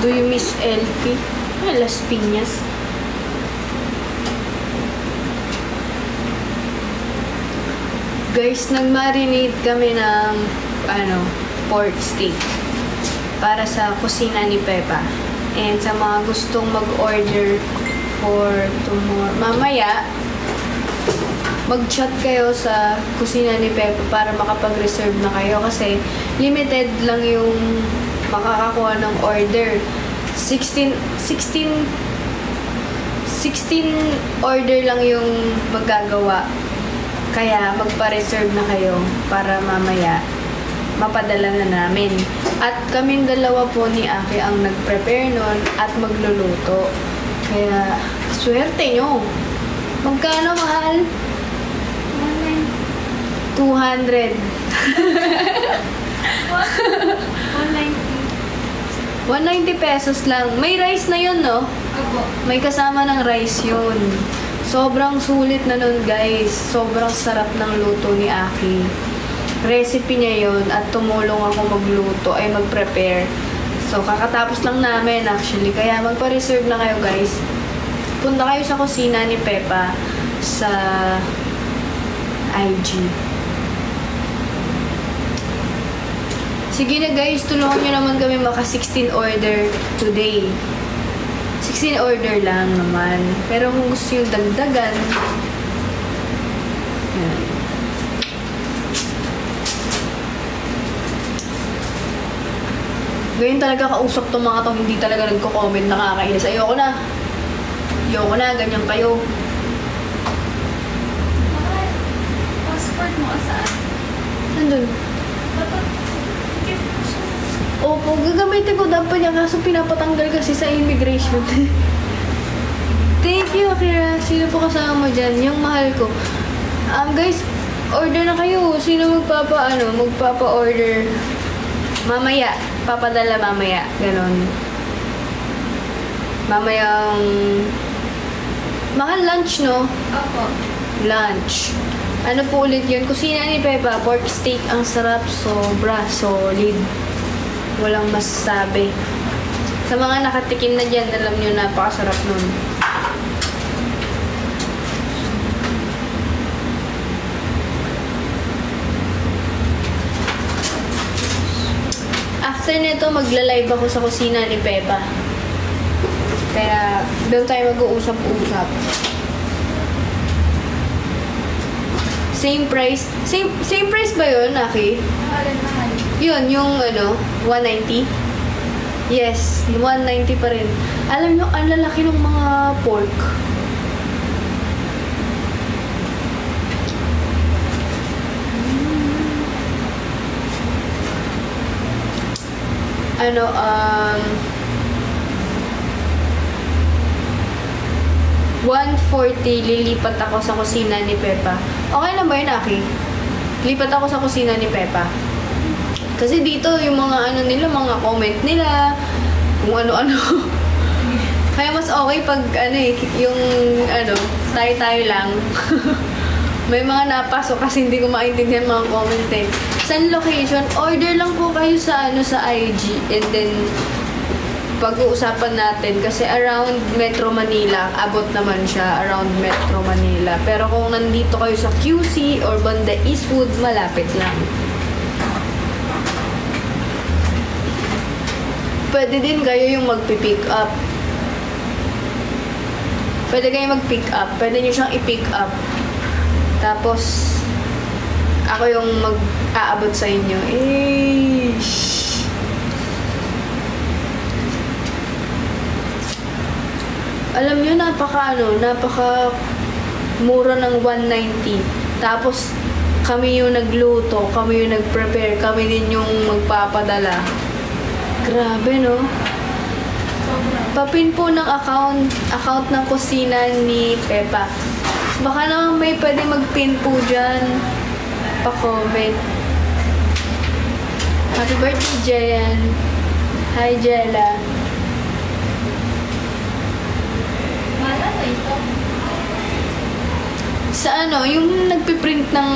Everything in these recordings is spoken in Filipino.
Do you miss LP? Ay, Las Piñas. Guys, nag-marinate kami ng pork steak para sa kusina ni Pepa. And sa mga gustong mag-order for tomorrow, mamaya, mag-chat kayo sa kusina ni Pepa para makapag-reserve na kayo kasi limited lang yung makakakuha ng order. 16 order lang yung magagawa. Kaya magpa-reserve na kayo para mamaya mapadala na namin. At kaming dalawa po ni Aki ang nag-prepare nun at magluluto. Kaya swerte nyo. Magkano mahal? 200. 190 pesos lang. May rice na yun, no? Opo. May kasama ng rice yun. Sobrang sulit na nun, guys. Sobrang sarap ng luto ni Aki. Recipe niya yun at tumulong ako magluto, ay mag-prepare. So, kakatapos lang namin actually. Kaya magpa-reserve na kayo, guys. Punta kayo sa kusina ni Pepa sa IG. Sige na, guys, tulungan nyo naman kami maka 16 order today. 16 order lang naman. Pero kung gusto yung dagdagan, yan. Ganyan talaga kausap tong mga tong hindi talaga nagko-comment, nakakainis. Ayoko na. Ayoko na, ganyan kayo. Passport mo saan? Nandun. Dapat gift mo siya. Opo, gagamitin ko dapat niya kaso pinapatanggal kasi sa immigration. Thank you, Akira. Sino po kasama mo dyan? Yung mahal ko. Guys, order na kayo. Sino magpapa-order? Mamaya. Papadala mamaya. Ganon. Mamayang... Mahal lunch, no? Opo. Lunch. Ano po ulit yun? Kusina ni Pepa. Pork steak. Ang sarap. Sobra. Solid. Walang masasabi. Sa mga nakatikim na dyan, alam nyo, napakasarap nun. After nito, magla-live ako sa kusina ni Pepa. Kaya, doon tayo mag-uusap-usap. Same price. Same price ba yun, Aki? Mahal. Yun, yung 190? Yes, 190 pa rin. Alam nyo, ang lalaki ng mga pork. $140 lilipat ako sa kusina ni Pepa. Okay lang ba yun, Aki? Lipat ako sa kusina ni Pepa. Kasi dito, yung mga mga comment nila, kung ano-ano. Kaya mas okay pag, yung, tayo-tayo lang. May mga napasok kasi hindi ko maintindihan mga comment eh. Saan location? Order lang po kayo sa, sa IG. And then, pag-uusapan natin. Kasi around Metro Manila, abot naman siya around Metro Manila. Pero kung nandito kayo sa QC or banda Eastwood, malapit lang. Pwede din kayo yung magpipick up. Pwede kayo mag-pick up. Pwede nyo siyang i-pick up. Tapos, ako yung mag-aabot sa inyo. Alam nyo, napaka mura ng 190. Tapos, kami yung nagluto, kami yung nag-prepare, kami din yung magpapadala. Grabe, no? Papin po ng account ng kusina ni Pepa. Baka naman may pwede mag-pin po dyan. Pa-comment. Happy birthday, Jayan. Hi, Jella. Mahal na ito. Sa yung nagpiprint ng...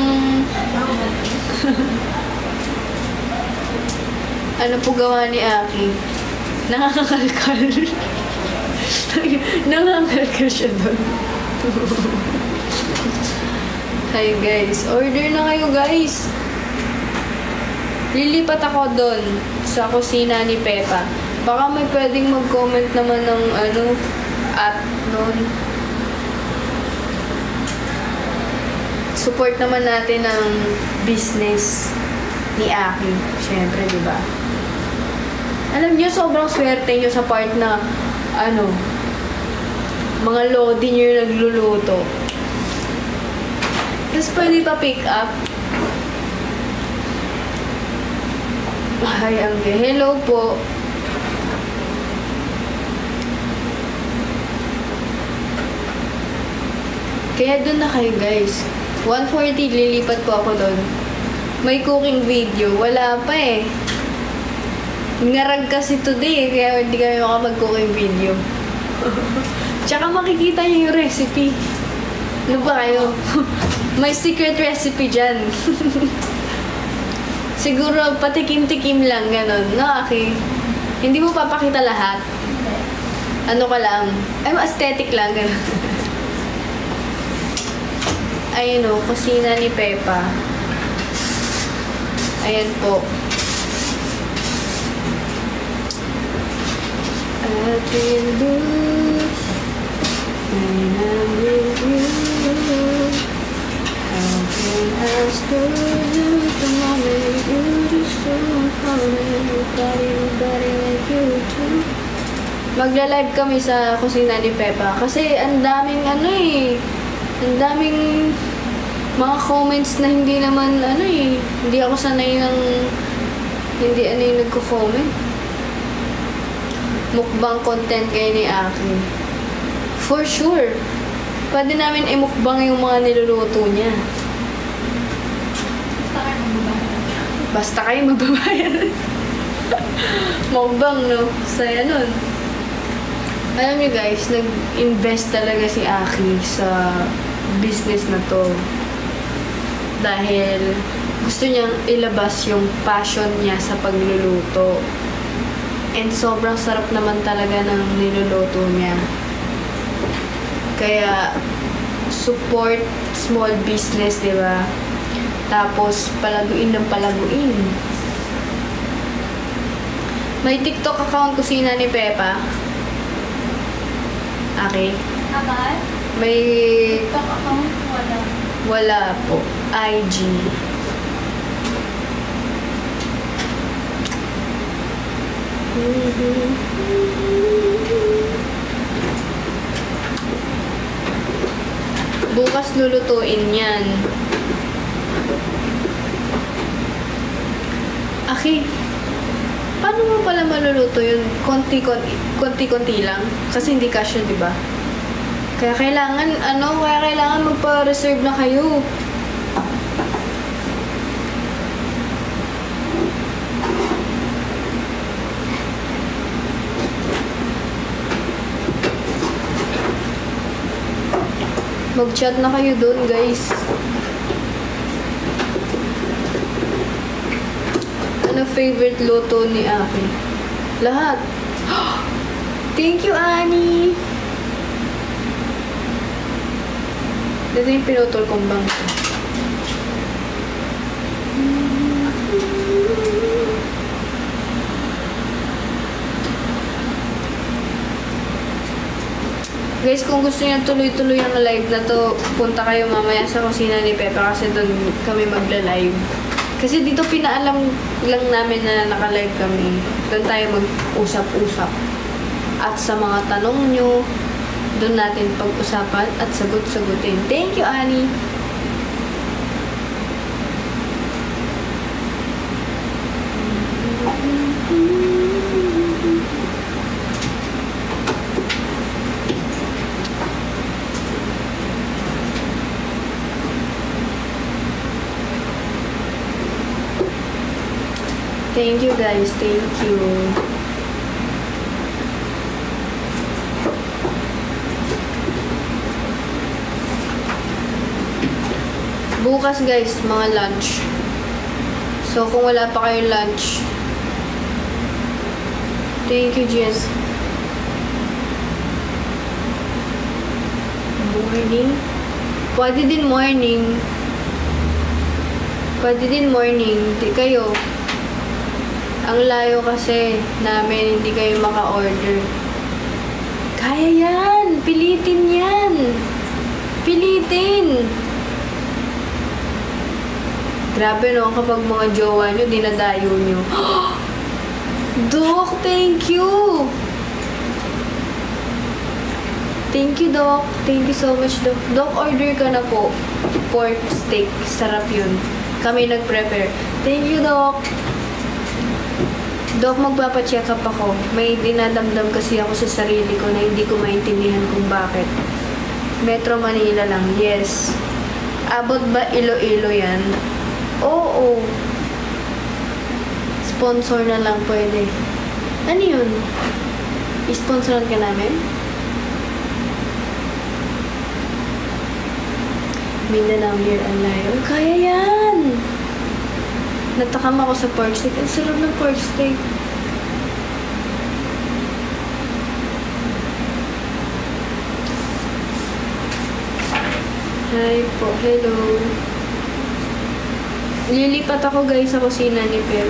ano po gawa ni Aki? Nangangalkal. Nangangalkal siya doon. Hi guys, order na kayo guys. Lilipat ako doon sa kusina ni Pepa. Baka may pwedeng mag-comment naman ng at noon. Support naman natin ang business ni Aki. Siyempre, di ba? Alam niyo, sobrang swerte niyo sa part na mga lodi niyo yung nagluluto. Tapos pwede pa pick up. Hi, Angge. Hello po. Kaya doon na kayo, guys. 1:40, lilipat po ako doon. May cooking video. Wala pa eh. Ngarag kasi today, kaya hindi kami makapag-cooking video. Tsaka makikita niyo yung recipe. Ano ba kayo? May secret recipe dyan. Siguro, patikim-tikim lang, ganon. No, okay. Hindi mo papakita lahat. Ano ka lang. Aesthetic lang, ganon. Ayun o, kusina ni Pepa. Ayan po. I can lose when I'm with you. How can I still lose the moment you just don't call me? Nobody like you too. Magla-live kami sa kusina ni Pepa kasi ang daming ang daming mga comments na hindi naman hindi ako sanay ng hindi yung nagko-comment. Mukbang content kayo ni Aki. For sure. Pwede namin i-mukbang yung mga niluluto niya. Basta kayo magbabayad. Mukbang, no? Saya nun. Alam niyo guys, nag-invest talaga si Aki sa business na to. Dahil gusto niyang ilabas yung passion niya sa pagluluto. And sobrang sarap naman talaga ng niluluto niya. Kaya, support small business, di ba? Tapos, palaguin ng palaguin. May TikTok account kusina ni Pepa. Okay. Akal? May... TikTok account? Wala. Wala po. IG. Bukas lulutuin yan. Aki, paano mo pala maluluto yun? Konti-konti lang? Kasi hindi kasya, di ba? Kaya kailangan magpa-reserve na kayo. Mag-chat na kayo doon, guys. Ano favorite luto ni Aki? Lahat. Thank you, Annie! Ito yung pinutol kong bangko. Guys, kung gusto niyo tuloy-tuloy ang live na to, punta kayo mamaya sa kusina ni Pepa kasi doon kami magla-live. Kasi dito pinaalam lang namin na naka-live kami. Doon tayo mag-usap-usap. At sa mga tanong nyo, doon natin pag-usapan at sagot-sagutin. Thank you, Annie! Thank you guys, thank you. Bukas guys, mga lunch. So kung wala pa kayong lunch, Thank you, Jess. Morning. Pwede din morning. Pwede din morning. Di kayo. Ang layo kasi namin, hindi kayo maka-order. Kaya yan! Pilitin yan! Pilitin! Grabe no, kapag mga jowa nyo, dinadayo nyo. Doc, thank you! Thank you, Doc. Thank you so much, Doc. Doc, order ka na po. Pork steak. Sarap yun. Kami nag-prepare. Thank you, Doc. Doc, magpapacheck up ako. May dinadamdam kasi ako sa sarili ko na hindi ko maintindihan kung bakit. Metro Manila lang. Yes. Abot ba Iloilo yan? Oo. Sponsor na lang pwede. Ano yun? I-sponsoran ka namin? Mindanao here ang layo. Kaya yan! Natakam ako sa pork steak. Ang sarap ng pork steak. Hi po. Hello. Lilipat ako guys sa kusina ni Pel.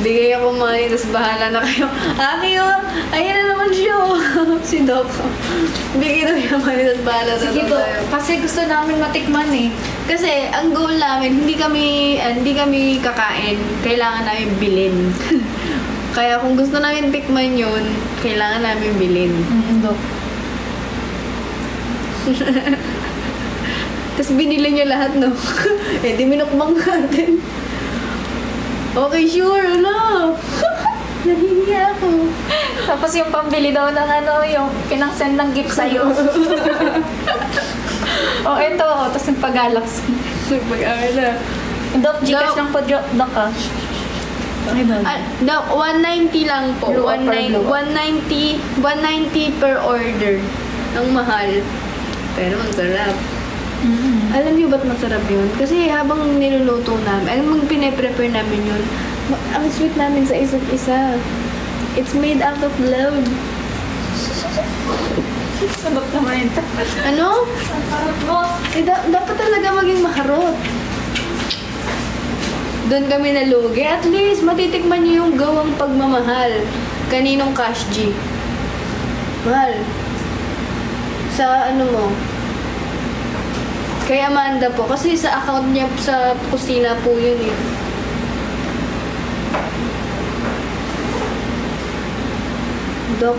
Bigay ako money, tapos bahala na kayo. Aki oh! Ayan na naman siya oh! Si Doc. Bigay na yung money, tapos bahala na Sige po, tayo. kasi gusto namin matikman eh. Kasi ang goal namin, hindi kami kakain, kailangan namin bilhin. Kaya kung gusto namin tikman yun, kailangan namin bilhin. Dok. Tapos binili niya lahat, no? Eh, di minukbang natin. Okay, sure, ano? Nahihiya ako. Tapos yung pambili daw ng ano, yung pinangsend ng gift sa'yo. Oh, ito. Oh, tapos yung pag-galaxy. Nagpag-aala. Dok, Gcash Dok. lang po, Dok ah. Okay ba? Doc, 190 lang po. Blue or blue? 190 per order. Ang mahal. Pero ang sarap. Alam niyo ba't masarap yun? Kasi habang niluluto namin, pine-prepare namin yun, ang sweet namin sa isa't isa. It's made out of love. Sabak naman ito. Ano? Ang sarap mo. Eh, dapat talaga maging maharot. Doon kami nalugi. At least, matitikman niyo yung gawang pagmamahal. Kaninong Cash G? Mahal. Sa ano mo? Kay Amanda po. Kasi sa account niya sa kusina po yun eh. Doc,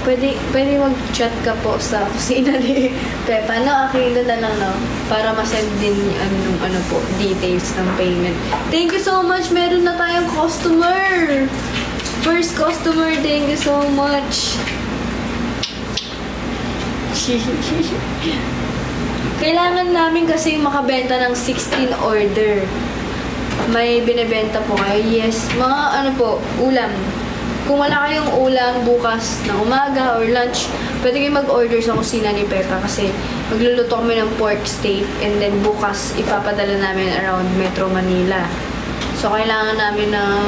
pwede mag-chat ka po sa kusina ni Pepa. No, okay, doon na lang, no? Para masend din yung ano po, details ng payment. Thank you so much! Meron na tayong customer! First customer, thank you so much! Kailangan namin kasi makabenta ng 16 order. May binibenta po kayo? Yes. Mga ano po, ulam. Kung wala kayong ulam bukas ng umaga or lunch, pwede kayo mag-order sa kusina ni Pepa kasi magluluto kami ng pork steak and then bukas ipapadala namin around Metro Manila. So, kailangan namin ng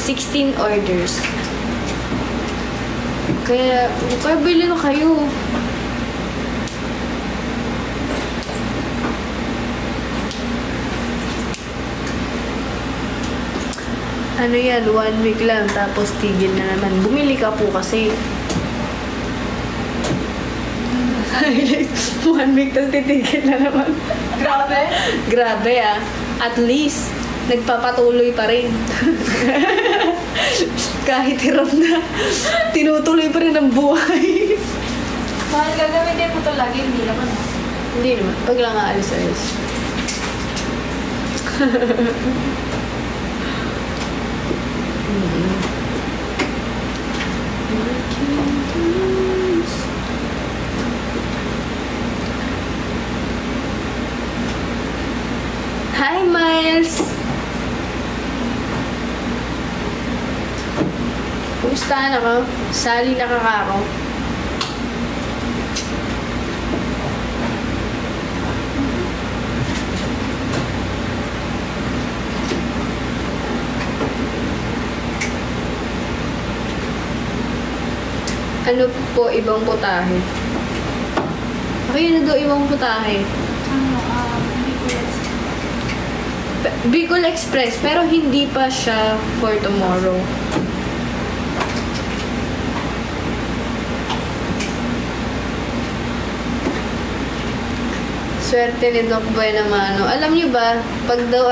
16 orders. Kaya bili na kayo. Ano yan, 1 week lang, tapos tigil na naman. Bumili ka po kasi. 1 week, tapos titigil na naman. Grabe. Grabe ah. At least, nagpapatuloy pa rin. Kahit hirap na, tinutuloy pa rin ang buhay. Mahal, gagamitin mo to lagi, hindi naman. Hindi naman, pag lang aalis-alis. Hi, Miles! Kumusta na ka? Sali na kakako. Ano po ibang putahe? Okay na daw ibang putahe. Bicol Express, pero hindi pa siya for tomorrow. Swerte ni Doc Buenamano. Alam niyo ba, pag daw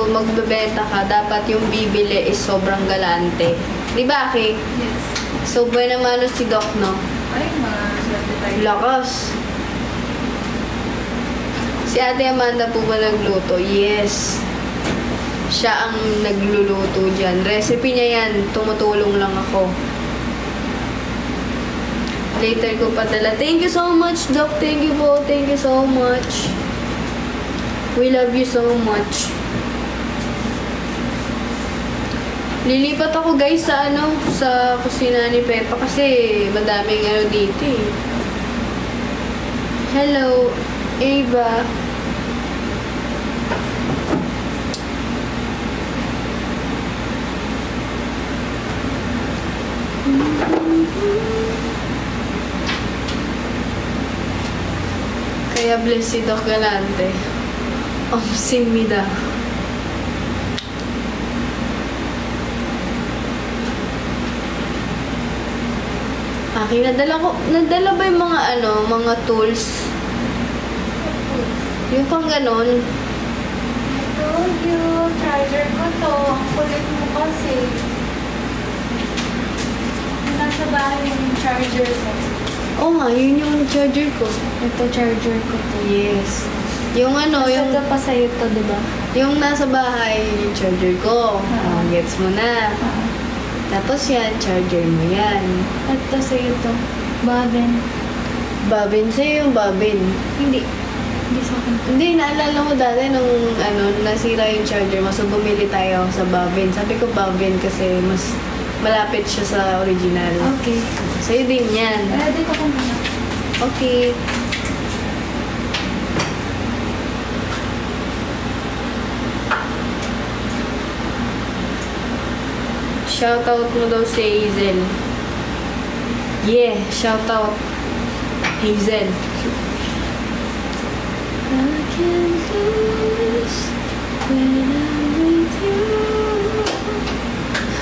magbebenta ka, dapat yung bibili is sobrang galante. Di ba, Aki? Yes. So, Buenamano si Doc, no? Ay, mga swerte tayo. Lakas. Si Ate Amanda po ba nagluto? Yes. Siya ang nagluluto dyan. Recipe niya yan. Tumutulong lang ako. Later ko padala. Thank you so much, Doc. Thank you po. Thank you so much. We love you so much. Lilipat ako guys sa kusina ni Pepa kasi madaming dito eh. Hello, Ava. Kaya bless si Doc Galante. Simida. Nadala ba yung mga mga tools? Yung pang ganon. I told you, charger ko to. Ang kulit mo kasi. Nasa bahay yung charger ko. Oo nga, yun yung charger ko. Ito, charger ko to. Yes. Yung yung... Ito pa sa'yo to, diba? Yung nasa bahay, yung charger ko. Gets mo na. Ah. Tapos yan, charger mo yan. Ito sa'yo to. Babin. Babin sa'yo yung babin. Hindi. Hindi sa akin. Hindi, naalala ko dati nung nasira yung charger mo. So, bumili tayo sa babin. Sabi ko babin kasi mas malapit siya sa original. Okay. Sa'yo din yan. Dito ko muna. Okay. Shoutout mo daw si Hazel. Yeah, shoutout. Hazel. I can't lose when I'm with you.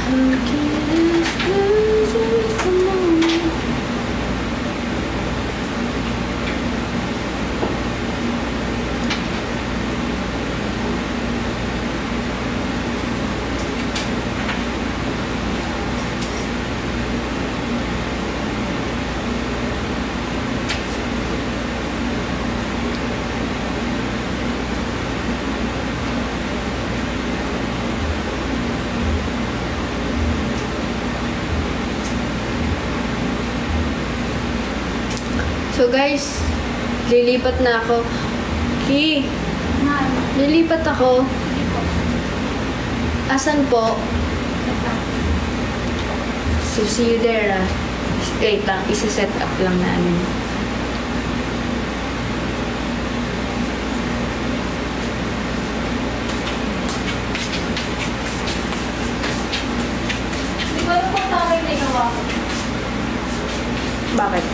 How can I lose with the moment? So guys, lilipat na ako. Ki, lilipat ako. Asan po? So see you there ah. Wait lang, isa-set up lang namin. Di ba yung kung tama yung ginawa ko? Bakit?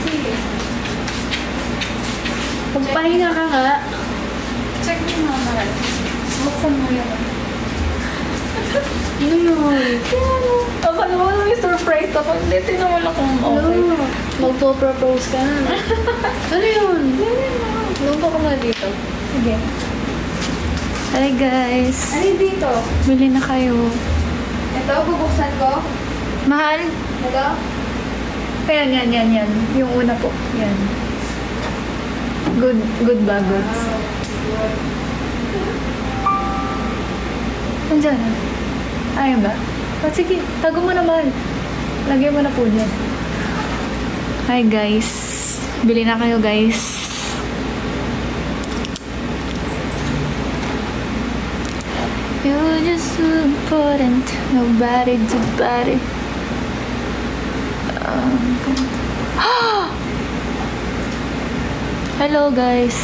Sige. Magpahinga ka nga. Check mo nga mahal. Buksan mo yun. Ano yun? Akala mo na may surprise ako. Hindi, tinawal akong okay. Ano? Magpo-propose ka na. Ano yun? Lumpa ko nga dito. Sige. Hi guys. Ano dito? Bili na kayo. Ito, bubuksan ko. Mahal? Ito? Yan. Yung una po. Yan. Good ba? Goods. Nandiyan na. Ayun ba? Oh, sige, tago mo naman. Lagyan mo na po dyan. Hi guys. Bili na kayo guys. You're just so important. Nobody to body. Hello guys.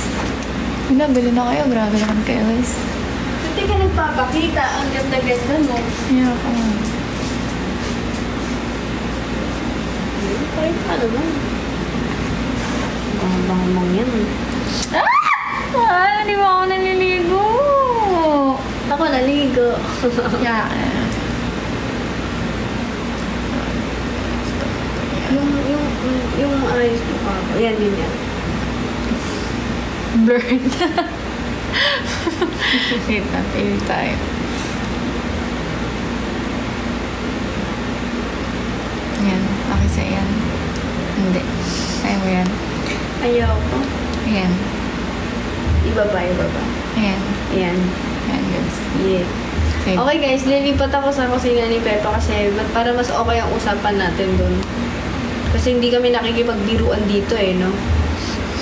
Bili na kayo. Grabe naman kayo guys. Hindi ka nagpapakita. Ang ganda-ganda mo. Yeah, Ay, ano mo? Bang yan. Ah! Hindi ba ako naliligo? Ako naligo. Yeah. yung ayos ko pa. Ayan, yun yan. Blurred. Wait na, pili tayo. Yan, okay sa yan. Hindi. Ayaw mo yan. Ayaw ko. Ayan. Ibaba. Ayan. Ayan. Ayan, guys. Yeah. Okay. Okay guys, lilipat ako sa kusina ni Pepa kasi para mas okay ang usapan natin dun. Kasi hindi kami nakikipagbiruan dito no?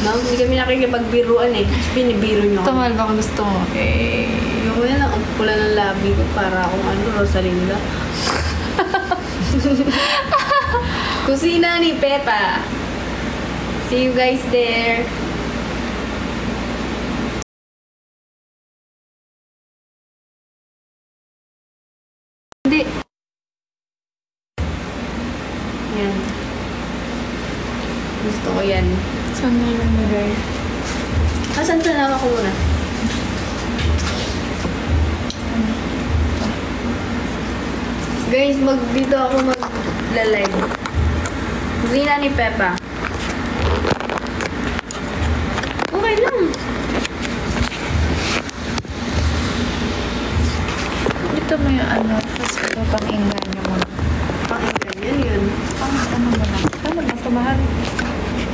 No? Hindi kami nakikipagbiruan Kasi binibiro nyo Ito, mahal ba kung gusto mo? Yung yan, ang pula ng labi ko para akong Rosalinda. Kusina ni Pepa. See you guys there. Hindi. Yan. Gusto ko yan. Saan mo yung nagay? Asan sa ko muna? Guys, dito ako mag-live. Kusina ni Pepa. Okay lang. Ito mo yung tapos ito pang-inggan niya mo. Pakinggan yan yun. Ano mo lang? Ano lang, tumahal.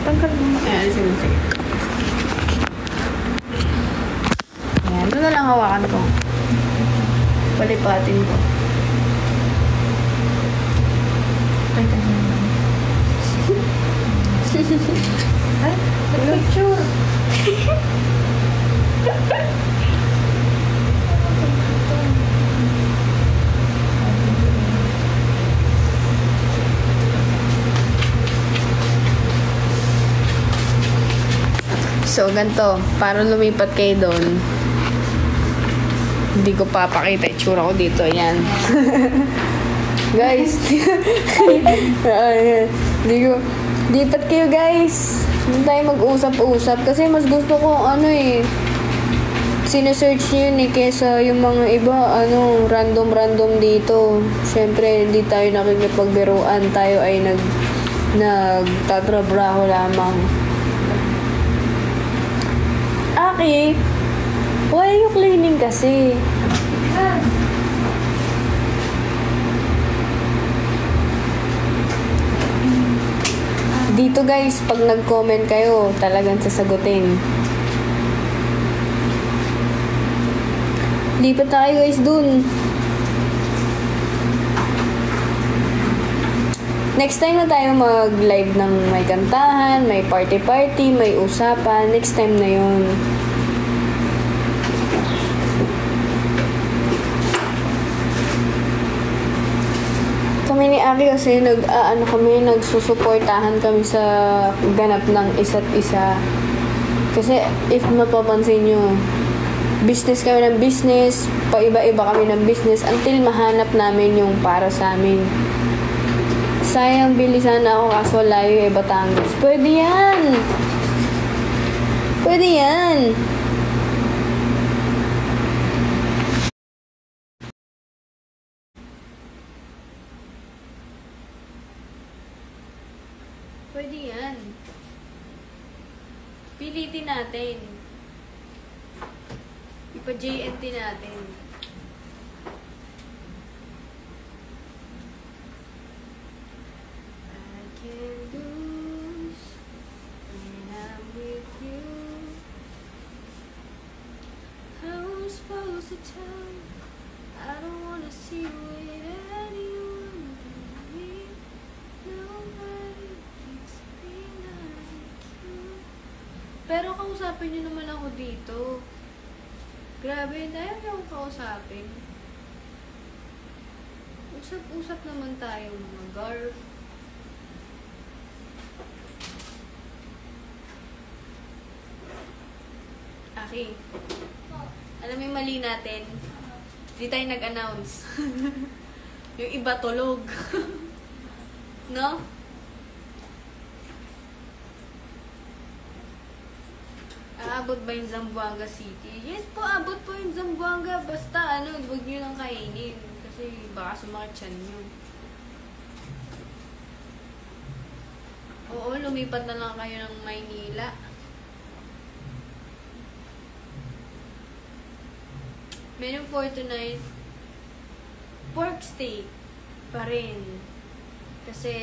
Tanggal mo. Ayan, sige. Ayan, ito na lang hawakan ko. Palipatin ko. Wait, ano naman? Ay, nag-picture. So, ganito. Para lumipat kayo doon, hindi ko papakita itsura ko dito. Ayan. Guys. Lipat kayo, guys. Hindi tayo mag-usap-usap. Kasi mas gusto ko, sinesearch yun kesa yung mga iba, random-random dito. Siyempre, hindi tayo nakikipagbiruan. Tayo ay nagtatrabaho lamang. Aki, why are you cleaning kasi? Dito guys, pag nag-comment kayo, talagang sasagutin. Lipat tayo guys dun. Next time na tayo mag-live ng may kantahan, may party-party, may usapan. Next time na yun. Kami ni Aki kasi nagsusuportahan kami sa ganap ng isa't isa. Kasi if mapapansin nyo, business kami ng business, paiba-iba kami ng business until mahanap namin yung para sa amin. Sayang, bili sana ako kaso layo Batangas. Pwede yan! Pwede yan! Pwede yan. Pilitin natin. Ipa-JNT natin. I can lose when I'm with you. How am I supposed to tell you? I don't wanna see you with anyone but me. Nobody keeps me like you. Pero kausapin niyo naman ako dito. Grabe, dahil akong kausapin. Usap-usap naman tayo mga garb. Aki, alam mo yung mali natin? Hindi tayo nag-announce. Yung iba tulog. No? Aabot ba yung Zamboanga City? Yes po, abot po yung Zamboanga. Basta huwag nyo nang kainin. Kasi baka sumakit siya nyo. Oo, lumipat na lang kayo ng Maynila. Menu for tonight, pork steak pa rin. Kasi,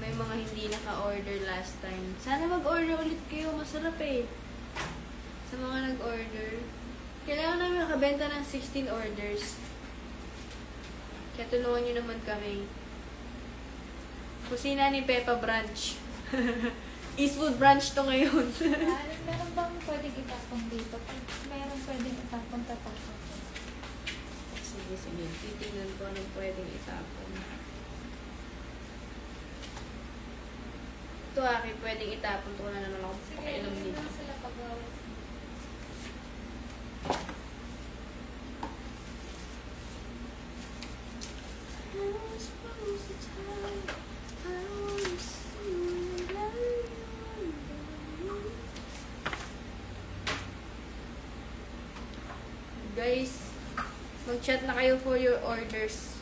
may mga hindi naka-order last time. Sana mag-order ulit kayo. Masarap eh. Sa mga nag-order. Kailangan namin nakabenta ng 16 orders. Kaya tulungan nyo naman kami. Kusina ni Peppa Branch. Eastwood Branch to ngayon. Meron bang pwedeng itapong dito? Pag meron pwedeng itapong tatapon. Sige. Titignan ko anong pwedeng itapon. Ito akin, pwedeng itapon. Ito na naman ako pakailam nito. Sige, sila pag-awit. Guys, mag-chat na kayo for your orders.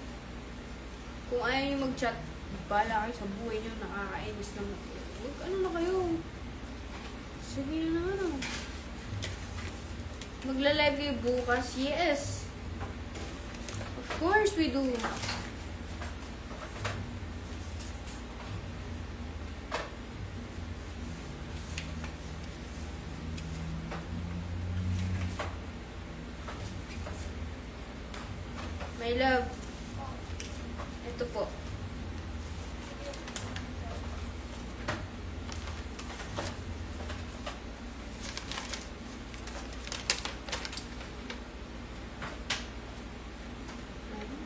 Kung ayaw nyo mag-chat, bala kayo sa buhay nyo, nakakainis naman. Ano na kayo? Sige na naman. Magla-live kayo bukas? Yes! Of course we do! My love. Ito po.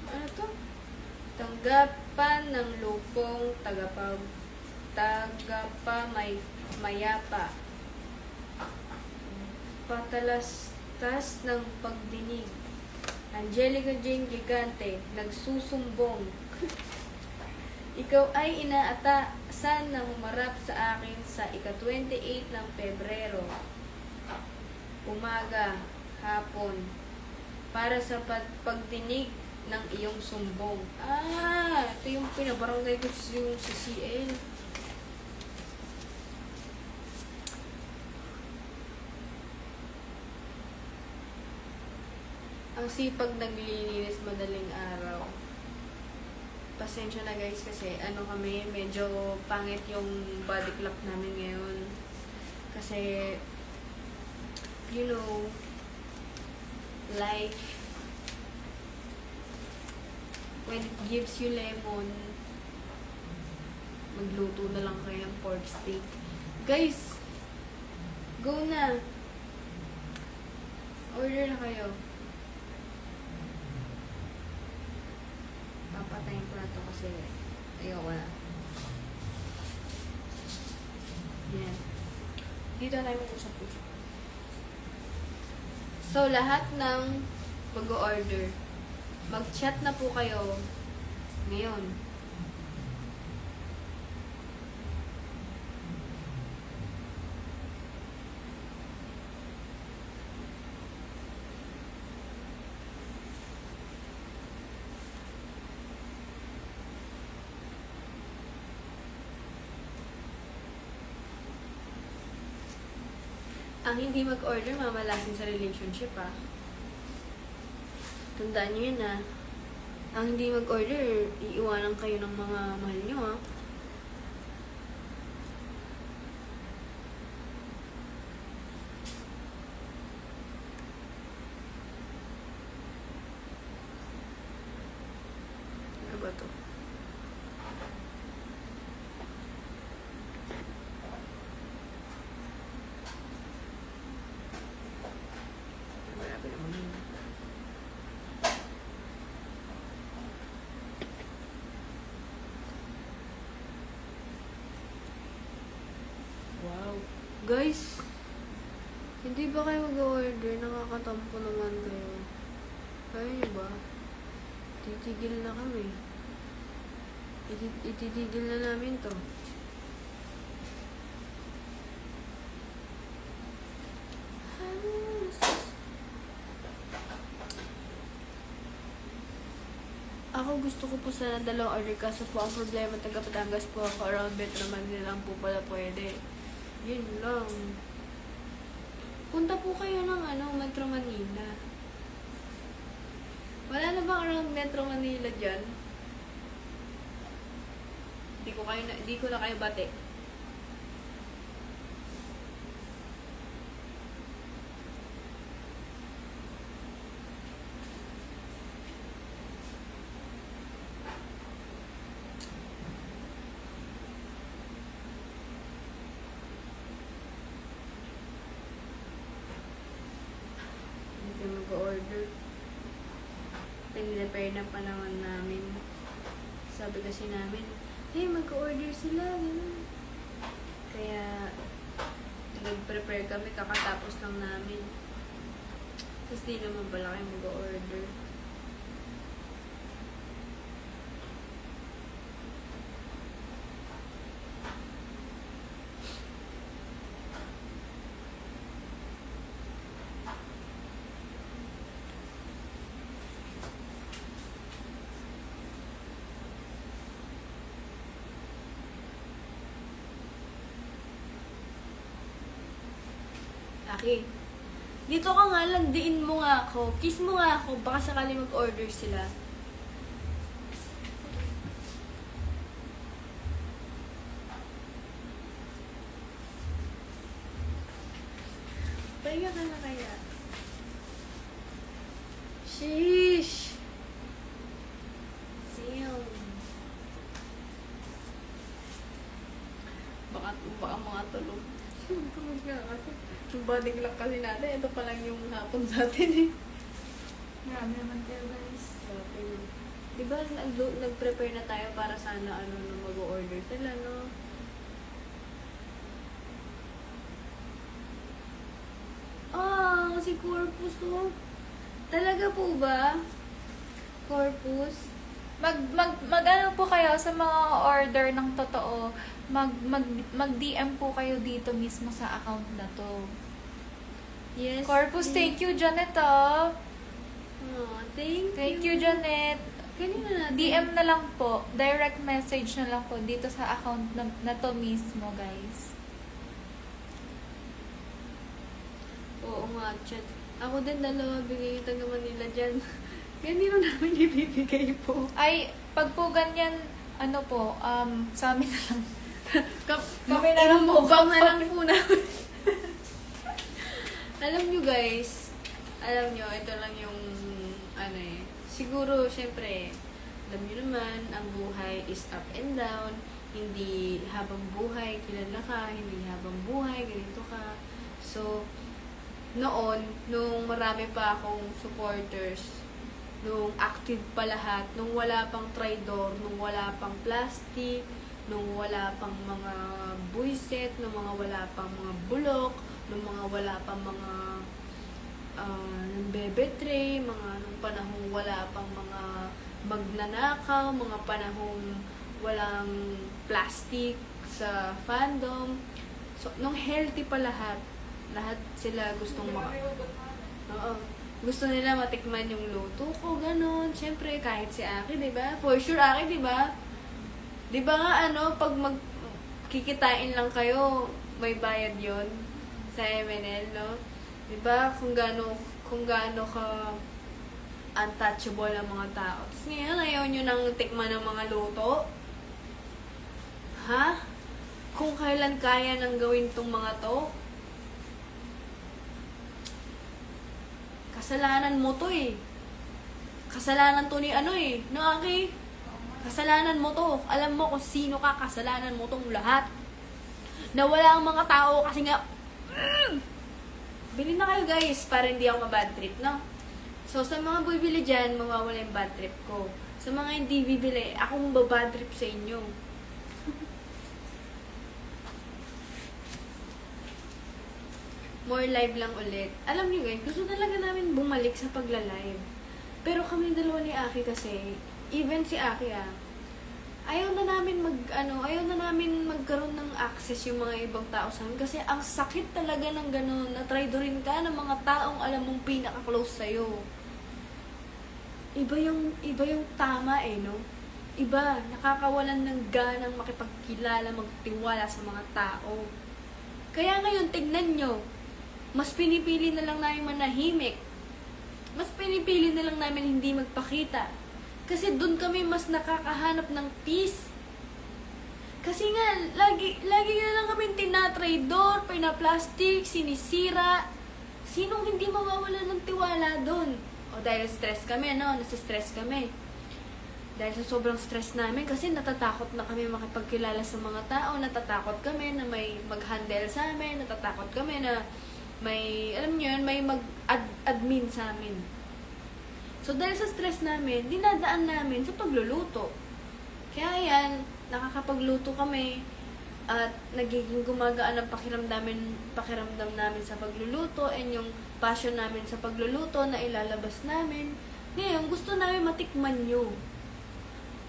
Ano to? Tanggapan ng lupong mayapa. Patalastas ng pagdinig. Angelica Jane Gigante, nagsusumbong. Ikaw ay inaatasan na humarap sa akin sa ika-28 ng Pebrero. Umaga, hapon, para sa pagdinig ng iyong sumbong. Ito yung pinabarangay ko sa CL. Ang sipag naglilinis madaling araw. Pasensya na guys kasi kami, medyo pangit yung body clock namin ngayon. Kasi, life, when it gives you lemon, magluto na lang kayo ng pork steak. Guys, go na! Order na kayo. Papatayin ko na ito kasi ayoko na. Yan. Dito tayo mag-usap-usap. So, lahat ng mag-order, mag-chat na po kayo ngayon. Ang hindi mag-order, mamalasin sa relationship, Tandaan nyo yun, Ang hindi mag-order, iiwanan kayo ng mga mahal nyo, Ano ba to? Marami naman yun. Wow. Guys, hindi ba kayo mag-order? Nakakatampo naman kayo. Kaya nyo ba? Titigil na kami. Ititigil na namin to. Ako gusto ko po sana 2 order kaso po ang problema taga Batangas po ako around Metro Manila lang po pala pwede. Yun lang. Punta po kayo ng Metro Manila. Wala na bang around Metro Manila dyan? Di ko na kayo bate. Mag-order. Pinilipare na pa naman namin. Sabi kasi namin, hey, mag-order sila. Ganun. Kaya, nag-prepare kami, kakatapos lang namin. Tapos di naman pala kayo mag-order. Aki, dito ka nga lang, diin mo nga ako. Kiss mo nga ako, baka sakali mag-order sila. Pahinga ka na kaya. Sheesh! Siyam. Baka mga tulog. Tulog nga kasi. Yung body clock kasi natin, ito pa lang yung hapon sa atin eh. Marami naman kayo guys. Okay. Diba nag-prepare na tayo para sana na mag-order sila, no? Si Corpus, oh. Talaga po ba? Corpus? Mag-ano po kayo sa mga order ng totoo. Mag-DM po kayo dito mismo sa account na to. Yes. Corpus, thank you, Janet, oh. Thank you, Janet. Kanina natin. DM na lang po. Direct message na lang po dito sa account na to mismo, guys. Oo nga, chat. Ako din, 2 bigay yung taga Manila dyan. Kaya hindi na namin ibibigay po. Ay, pag po ganyan, sa amin na lang. Kami na lang po. Bang na lang po namin. Alam nyo guys, ito lang yung, siguro, syempre, alam nyo naman, ang buhay is up and down. Hindi habang buhay, kilala ka, hindi habang buhay, ganito ka. So, noon, nung marami pa akong supporters, nung active pa lahat, nung wala pang traidor, nung wala pang plastic, nung wala pang mga buisit, nung mga wala pang mga bulok, nung mga wala pang mga bebetray, nung panahong wala pang mga magnanakaw, mga panahong walang plastic sa fandom. So, nung healthy pa lahat sila gustong gusto nila matikman yung luto ko, ganun. Siyempre, kahit si Aki, diba? For sure, Aki, diba? Diba nga, pag magkikitain lang kayo, may bayad yon sa MNL, no? Diba? Kung gaano ka untouchable ang mga tao. Tapos ngayon, ayaw nyo nang tikman ng mga luto? Ha? Kung kailan kaya nang gawin tong mga to? Kasalanan mo to eh. Kasalanan to ni no, Aki? Kasalanan mo to. Alam mo kung sino ka, kasalanan mo tong lahat. Nawala ang mga tao kasi nga, Bili na kayo guys, para hindi ako ma-bad trip, no? So, sa mga bibili dyan, mawawala yung bad trip ko. Sa mga hindi bibili, akong ba-bad trip sa inyo. More live lang ulit. Alam niyo guys, gusto talaga namin bumalik sa pagla-live. Pero kami dalawa ni Aki kasi, even si Aki ayaw na namin magkaroon ng access yung mga ibang tao sa amin. Kasi ang sakit talaga ng gano'n, na traidorin ka ng mga taong alam mong pinaka-close sa'yo. iba yung tama eh, no? Iba, nakakawalan ng ganang makipagkilala, magtiwala sa mga tao. Kaya ngayon, tignan nyo, mas pinipili na lang namin manahimik. Mas pinipili na lang namin hindi magpakita. Kasi doon kami mas nakakahanap ng peace. Kasi nga, lagi na lang kami tinatraidor, pinaplastic, sinisira. Sinong hindi mawawala ng tiwala doon? O dahil stress kami, no? Nasa-stress kami. Dahil sa sobrang stress namin, kasi natatakot na kami makipagkilala sa mga tao, natatakot kami na may mag-handle sa amin, natatakot kami na may, alam niyo yun, may mag-admin sa amin. So dahil sa stress namin, dinadaan namin sa pagluluto. Kaya yan, nakakapagluto kami at nagiging gumagaan ang pakiramdam namin sa pagluluto and yung passion namin sa pagluluto na ilalabas namin. Ngayon, gusto namin matikman nyo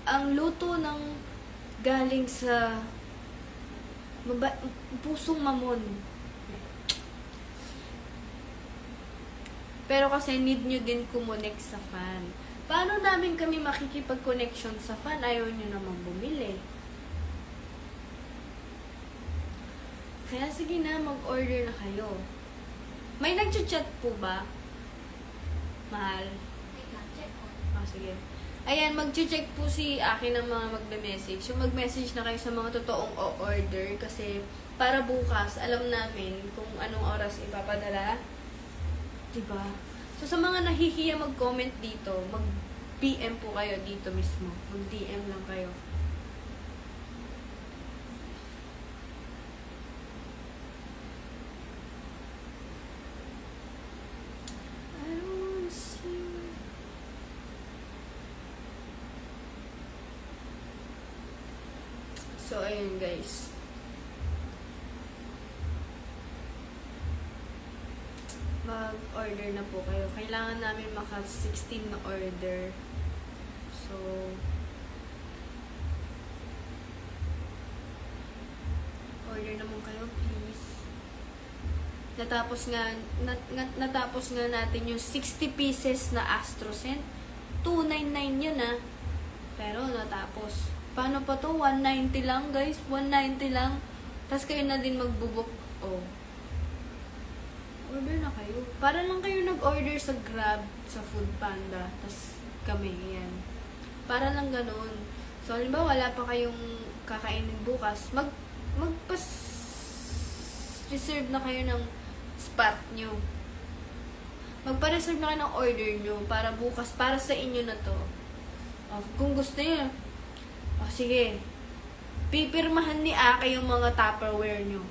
ang luto ng galing sa pusong mamon. Pero kasi need nyo din kumonek sa fan. Paano namin kami makikipag-connection sa fan? Ayaw nyo naman bumili. Kaya sige na, mag-order na kayo. May nag-chat po ba? Mahal? Sige. Ayan, mag-check po si akin ng mga magme-message. Yung mag-message na kayo sa mga totoong o-order kasi para bukas, alam namin kung anong oras ipapadala. Diba? So, sa mga nahihiya mag-comment dito, mag-PM po kayo dito mismo. Mag-DM lang kayo. I don't see... So, ayun guys. Mag-order na po kayo. Kailangan namin maka-16 na order. So, order naman kayo, please. Natapos nga natin yung 60 pieces na AstroSense. 299 yun ah. Pero natapos. Paano pa to? 190 lang, guys. 190 lang. Tapos kayo na din magbubuk. Oh. Order na kayo. Para lang kayo nag-order sa Grab, sa Foodpanda. Tapos kami, yan. Para lang ganun. So, halimbawa, wala pa kayong kakainin bukas. Reserve na kayo ng spot nyo. Magpa-reserve na kayo ng order nyo para bukas, para sa inyo na to. Oh, kung gusto nyo, oh, sige. Pipirmahan ni Aki yung mga Tupperware nyo.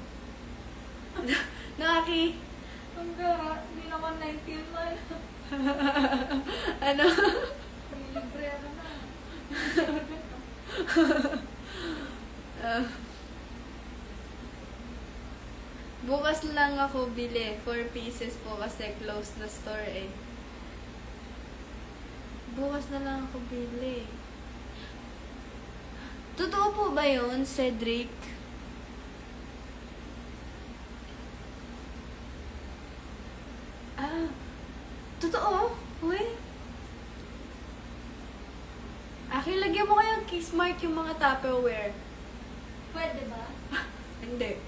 Na Aki? Ang gara, hindi naman 19 man. Ano? Libre ako na. Bukas lang ako bili. 4 pieces po kasi close na store eh. Bukas na lang ako bili. Totoo po ba yun, Cedric? Ah, totoo? Uy? Akin, lagyan mo kayang Kismart yung mga Tupperware. Pwede ba? Hindi.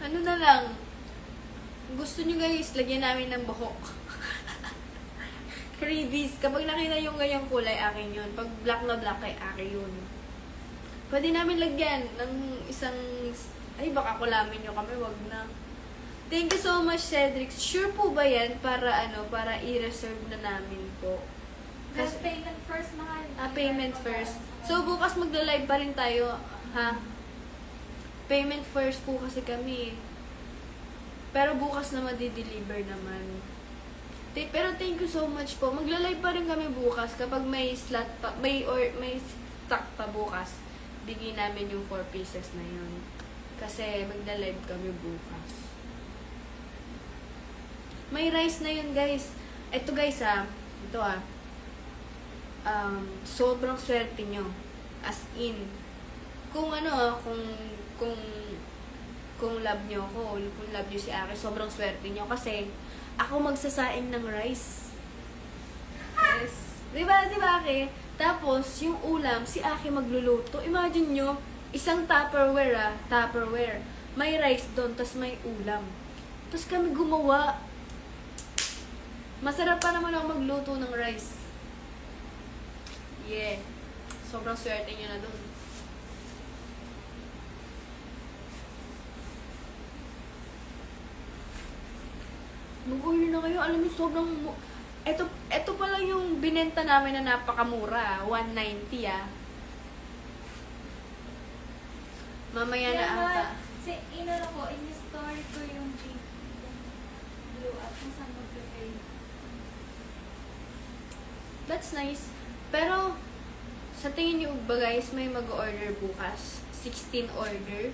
Ano na lang? Gusto nyo guys, lagyan namin ng buhok. Freebies. Kapag nakita yung ganyang kulay, akin yun. Pag black na black, kay akin yun. Pwede namin lagyan ng isang... Ay, baka kulamin nyo kami. Wag na. Thank you so much, Cedric. Sure po ba yan para para i-reserve na namin po? Kasi payment first, mahal. Payment first. So, bukas magla-live pa rin tayo, ha? Payment first po kasi kami. Pero bukas na madi-deliver naman. Pero thank you so much po. Magla-live pa rin kami bukas kapag may slot pa, may stock pa bukas. Bigyan namin yung 4 pieces na yun. Kasi magla-live kami bukas. May rice na yun, guys. Ito, guys, ito, sobrang swerte nyo. As in, kung kung love nyo ako, kung love nyo si Aki, sobrang swerte nyo. Kasi, ako magsasaing ng rice. Diba, Aki? Tapos, yung ulam, si Aki magluluto. Imagine nyo, isang Tupperware. May rice doon, tas may ulam. Tapos kami gumawa. Masarap pa naman ako magluto ng rice. Yeah. Sobrang swerte nyo na doon. Mag-order na kayo. Alam mo, sobrang... Ito pala yung binenta namin na napakamura. 190 ah. Mamaya na ata. Inano ko, in-store ko yung blue at kung saan mag-play. That's nice. Pero, sa tingin niyo ba guys, may mag-order bukas? 16 order?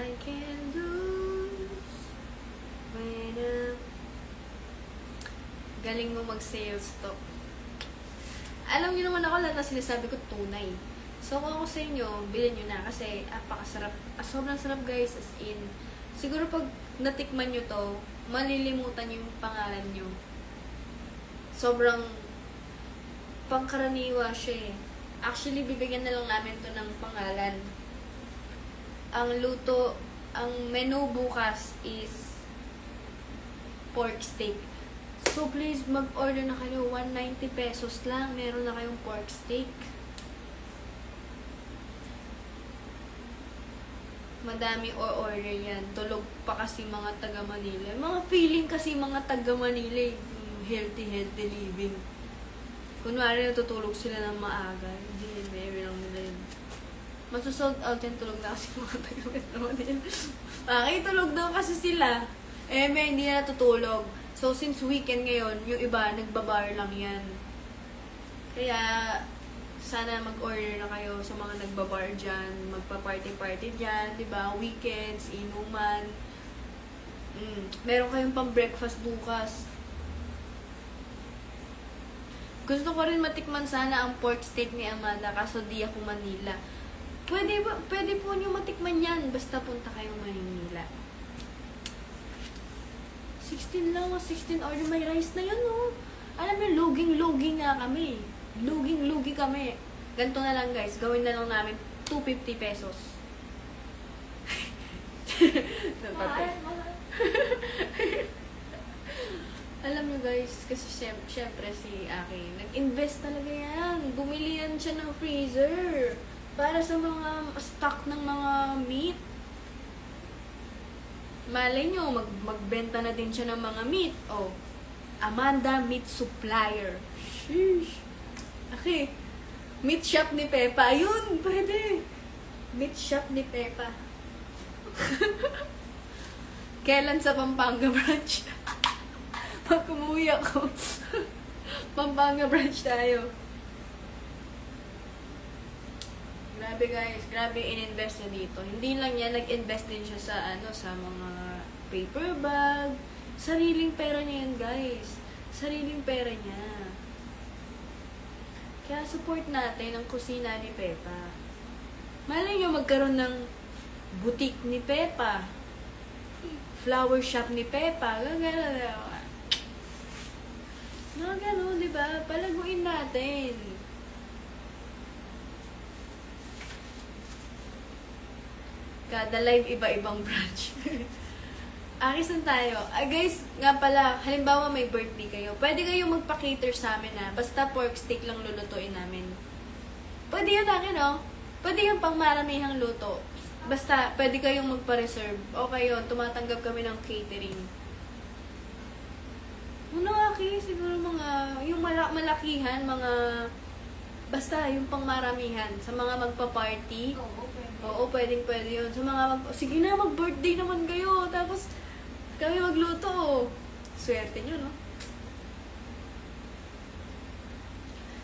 I can lose when galing mo mag-sales talk. Alam niyo naman ako, lahat na sinasabi ko tunay. So, kung ako sa inyo, bilhin nyo na kasi apakasarap. Sobrang sarap guys, as in. Siguro pag natikman nyo to, malilimutan nyo yung pangalan nyo. Sobrang pangkaraniwa siya eh. Actually, bibigyan na lang namin to ng pangalan. Ang luto, ang menu bukas is pork steak. So, please, mag-order na kayo. 190 pesos lang. Meron na kayong pork steak. Madami o-order yan. Tulog pa kasi mga taga-Manila. Mga feeling kasi mga taga-Manila. Healthy living. Kunwari, natutulog sila ng maaga. Hindi, mayroon lang nila yun. Masusold out yan. Tulog na kasi mga taga-Manila. Okay, tulog daw kasi sila. May hindi na natutulog. So, since weekend ngayon, yung iba, nagbabar lang yan. Kaya, sana mag-order na kayo sa mga nagbabar dyan, magpa-party-party dyan, diba? Weekends, inuman. Meron kayong pang-breakfast bukas. Gusto ko rin matikman sana ang pork steak ni Amanda, kaso di ako Manila. Pwede po nyo matikman yan, basta punta kayong Manila. 16 lang, 16 order, may rice na yun, oh. Alam mo, luging-lugi nga kami. Luging-lugi kami. Ganito na lang, guys. Gawin na lang namin 250 pesos. Alam nyo, guys, kasi syempre si Aki, nag-invest talaga yan. Bumili yan siya ng freezer para sa mga stock ng mga meat. Malay nyo, magbenta na din siya ng mga meat. Oh, Amanda Meat Supplier. Sheesh. Okay. Meat shop ni Pepa. Ayun, pwede. Meat shop ni Pepa. Kailan sa Pampanga branch? Pag umuwi ako. Pampanga branch tayo. Grabe guys, grabe in-invest niya dito. Hindi lang niya, nag-invest din siya sa sa mga paper bag. Sariling pera niya yan, guys. Sariling pera niya. Kaya support natin ang kusina ni Pepa. Malay niyo magkaroon ng boutique ni Pepa. Flower shop ni Pepa. Gano'n, diba? Palaguin natin. Kada live, iba-ibang branch. Akisan tayo. Guys, nga pala, halimbawa may birthday kayo. Pwede kayong magpa-cater sa amin ha. Basta pork steak lang lulutuin namin. Pwede yun akin, no? Pwede yung pang maramihang luto. Basta, pwede kayong magpa-reserve. Okay yun, tumatanggap kami ng catering. Aki, siguro yung malakihan, basta, yung pang maramihan. Sa mga magpa-party. Oo, pwede yun. Sa mga sige na, mag-birthday naman kayo. Tapos, kami magluto. Swerte nyo, no?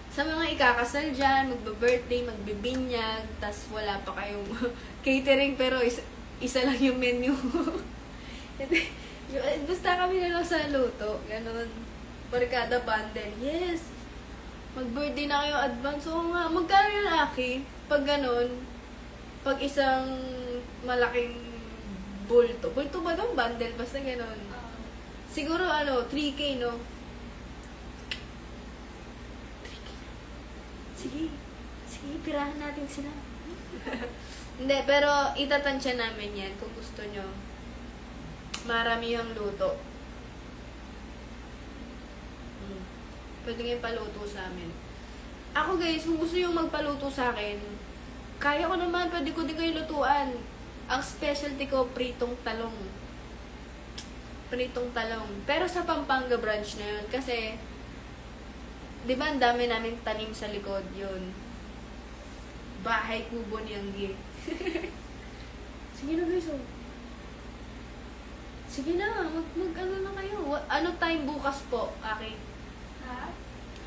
Sa mga ikakasal dyan, magbe-birthday, magbibinyag, tas wala pa kayong catering, pero isa lang yung menu. Basta kami na lang sa luto. Ganon. Barkada bundle. Yes! Mag-birthday na kayo advance. Oo nga. Magkano yun, Aki? Pag ganon, pag isang malaking bulto. Bulto ba doon? Bundle? Basta ganun. Siguro 3K, no? 3K. Sige. Sige, pirahan natin sila. Hindi, pero itatansya namin yan kung gusto nyo. Marami yung luto. Pwede nga paluto sa amin. Ako guys, kung gusto yung magpaluto sa akin, kaya ko naman, pwede ko din kayo lutuan. Ang specialty ko, pritong talong. Pritong talong. Pero sa Pampanga branch na yun, kasi, di ba ang dami namin tanim sa likod yun. Bahay kubo ni Anggi. Sige na guys, oh. Sige na, mag-ano na kayo. Ano time bukas po, Aki? Ha?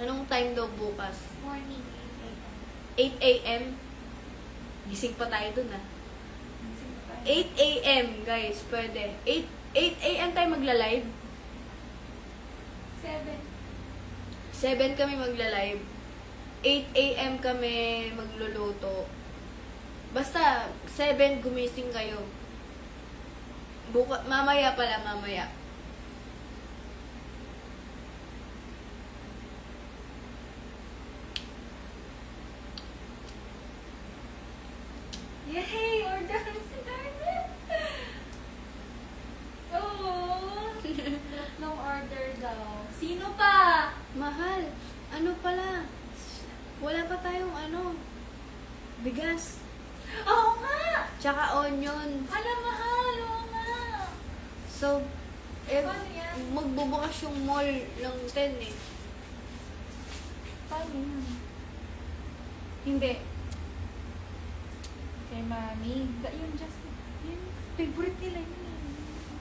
Anong time daw bukas? Morning. 8 a.m. Gising pa tayo dun, ah. 8 a.m. guys, pwede. 8 a.m. tayo magla-live. 7 kami magla-live. 8 a.m. kami magluluto. Basta, 7 gumising kayo. Mamaya pala, mamaya. Yay! Order si Darwin! Oo! Tatlong order daw. Sino pa? Mahal, ano pala? Wala pa tayong bigas. Oo nga! Tsaka onion. Hala, mahal! Oo nga! So, Paano yan? magbubukas yung mall ng 10 eh. Paano yan? Hindi. Kay Mami. Yung Jasmine. Yung favorite nila yun.